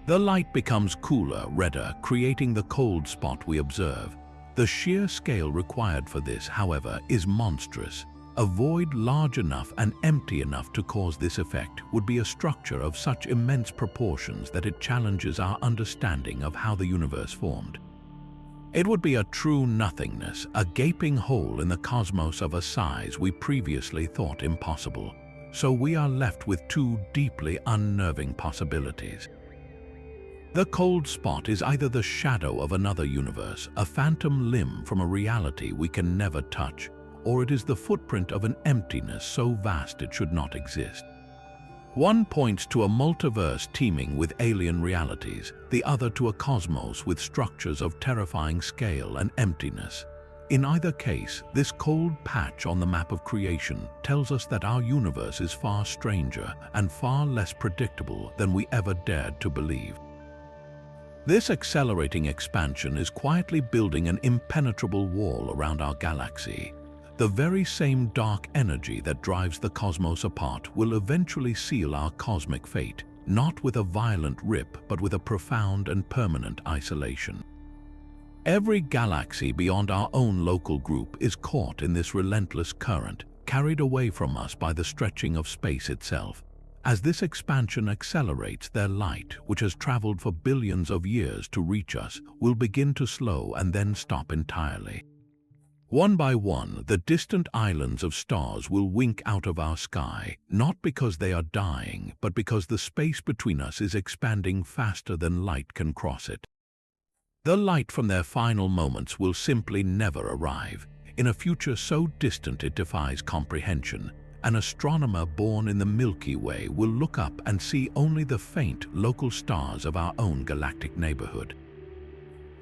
The light becomes cooler, redder, creating the cold spot we observe. The sheer scale required for this, however, is monstrous. A void large enough and empty enough to cause this effect would be a structure of such immense proportions that it challenges our understanding of how the universe formed. It would be a true nothingness, a gaping hole in the cosmos of a size we previously thought impossible. So we are left with two deeply unnerving possibilities. The cold spot is either the shadow of another universe, a phantom limb from a reality we can never touch, or it is the footprint of an emptiness so vast it should not exist. One points to a multiverse teeming with alien realities, the other to a cosmos with structures of terrifying scale and emptiness. In either case, this cold patch on the map of creation tells us that our universe is far stranger and far less predictable than we ever dared to believe. This accelerating expansion is quietly building an impenetrable wall around our galaxy. The very same dark energy that drives the cosmos apart will eventually seal our cosmic fate, not with a violent rip, but with a profound and permanent isolation. Every galaxy beyond our own local group is caught in this relentless current, carried away from us by the stretching of space itself. As this expansion accelerates, their light, which has traveled for billions of years to reach us, will begin to slow and then stop entirely. One by one, the distant islands of stars will wink out of our sky, not because they are dying, but because the space between us is expanding faster than light can cross it. The light from their final moments will simply never arrive. In a future so distant it defies comprehension, an astronomer born in the Milky Way will look up and see only the faint local stars of our own galactic neighborhood.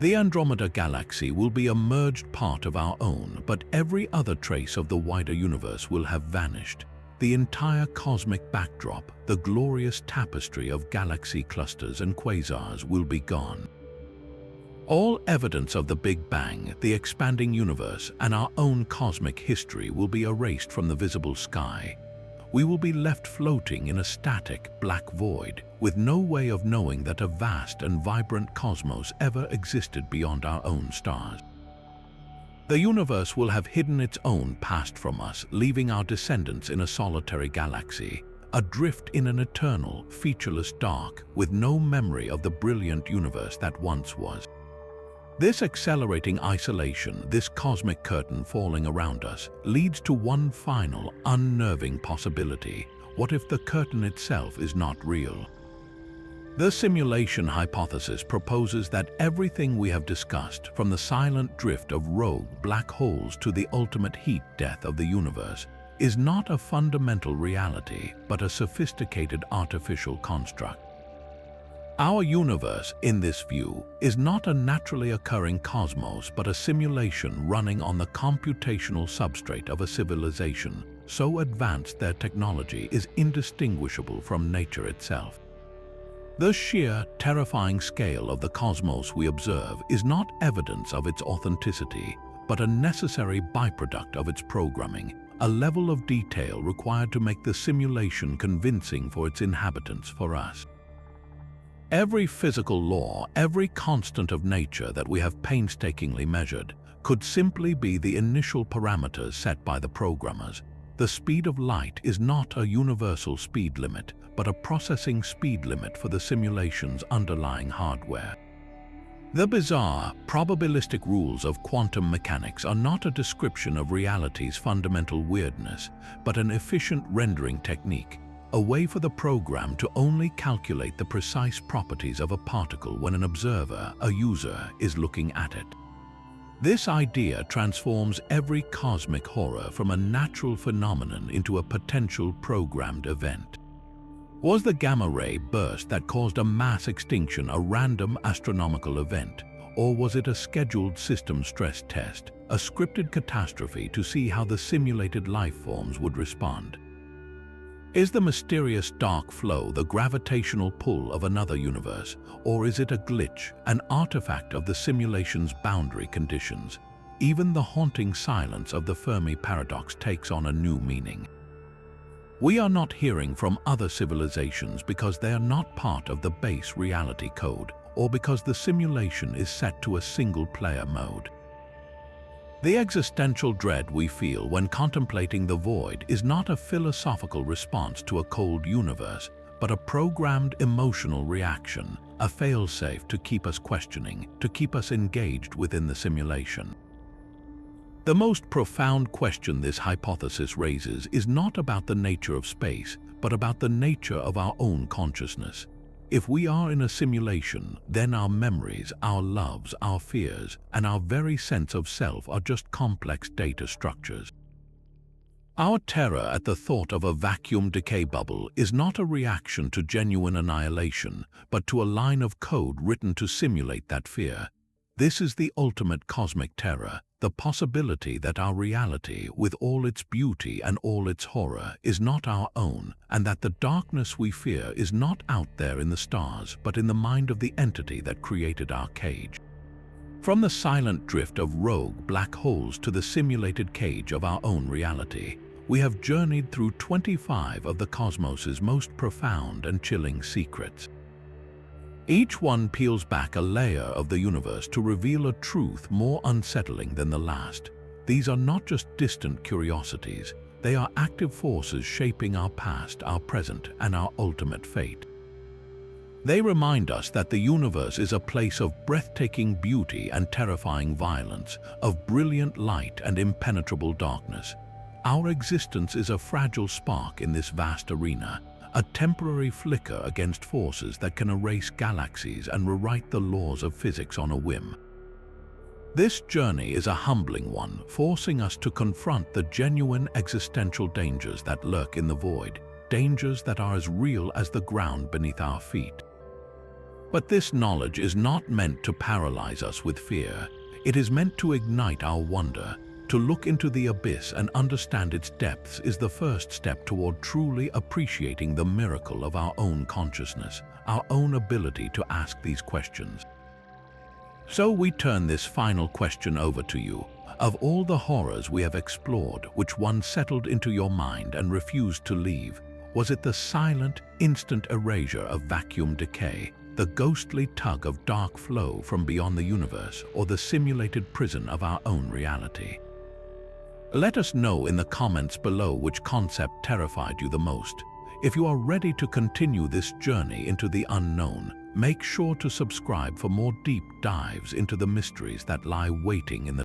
The Andromeda Galaxy will be a merged part of our own, but every other trace of the wider universe will have vanished. The entire cosmic backdrop, the glorious tapestry of galaxy clusters and quasars, will be gone. All evidence of the Big Bang, the expanding universe, and our own cosmic history will be erased from the visible sky. We will be left floating in a static, black void, with no way of knowing that a vast and vibrant cosmos ever existed beyond our own stars. The universe will have hidden its own past from us, leaving our descendants in a solitary galaxy, adrift in an eternal, featureless dark, with no memory of the brilliant universe that once was. This accelerating isolation, this cosmic curtain falling around us, leads to one final, unnerving possibility. What if the curtain itself is not real? The simulation hypothesis proposes that everything we have discussed, from the silent drift of rogue black holes to the ultimate heat death of the universe, is not a fundamental reality, but a sophisticated artificial construct. Our universe, in this view, is not a naturally occurring cosmos, but a simulation running on the computational substrate of a civilization so advanced their technology is indistinguishable from nature itself. The sheer, terrifying scale of the cosmos we observe is not evidence of its authenticity, but a necessary byproduct of its programming, a level of detail required to make the simulation convincing for its inhabitants, for us. Every physical law, every constant of nature that we have painstakingly measured, could simply be the initial parameters set by the programmers. The speed of light is not a universal speed limit, but a processing speed limit for the simulation's underlying hardware. The bizarre, probabilistic rules of quantum mechanics are not a description of reality's fundamental weirdness, but an efficient rendering technique, a way for the program to only calculate the precise properties of a particle when an observer, a user, is looking at it. This idea transforms every cosmic horror from a natural phenomenon into a potential programmed event. Was the gamma-ray burst that caused a mass extinction a random astronomical event, or was it a scheduled system stress test, a scripted catastrophe to see how the simulated life forms would respond? Is the mysterious dark flow the gravitational pull of another universe, or is it a glitch, an artifact of the simulation's boundary conditions? Even the haunting silence of the Fermi paradox takes on a new meaning. We are not hearing from other civilizations because they are not part of the base reality code, or because the simulation is set to a single-player mode. The existential dread we feel when contemplating the void is not a philosophical response to a cold universe, but a programmed emotional reaction, a failsafe to keep us questioning, to keep us engaged within the simulation. The most profound question this hypothesis raises is not about the nature of space, but about the nature of our own consciousness. If we are in a simulation, then our memories, our loves, our fears, and our very sense of self are just complex data structures. Our terror at the thought of a vacuum decay bubble is not a reaction to genuine annihilation, but to a line of code written to simulate that fear. This is the ultimate cosmic terror, the possibility that our reality, with all its beauty and all its horror, is not our own, and that the darkness we fear is not out there in the stars, but in the mind of the entity that created our cage. From the silent drift of rogue black holes to the simulated cage of our own reality, we have journeyed through 25 of the cosmos's most profound and chilling secrets. Each one peels back a layer of the universe to reveal a truth more unsettling than the last. These are not just distant curiosities, they are active forces shaping our past, our present, and our ultimate fate. They remind us that the universe is a place of breathtaking beauty and terrifying violence, of brilliant light and impenetrable darkness. Our existence is a fragile spark in this vast arena, a temporary flicker against forces that can erase galaxies and rewrite the laws of physics on a whim. This journey is a humbling one, forcing us to confront the genuine existential dangers that lurk in the void, dangers that are as real as the ground beneath our feet. But this knowledge is not meant to paralyze us with fear. It is meant to ignite our wonder. To look into the abyss and understand its depths is the first step toward truly appreciating the miracle of our own consciousness, our own ability to ask these questions. So we turn this final question over to you. Of all the horrors we have explored, which one settled into your mind and refused to leave? Was it the silent, instant erasure of vacuum decay, the ghostly tug of dark flow from beyond the universe, or the simulated prison of our own reality? Let us know in the comments below which concept terrified you the most. If you are ready to continue this journey into the unknown, make sure to subscribe for more deep dives into the mysteries that lie waiting in the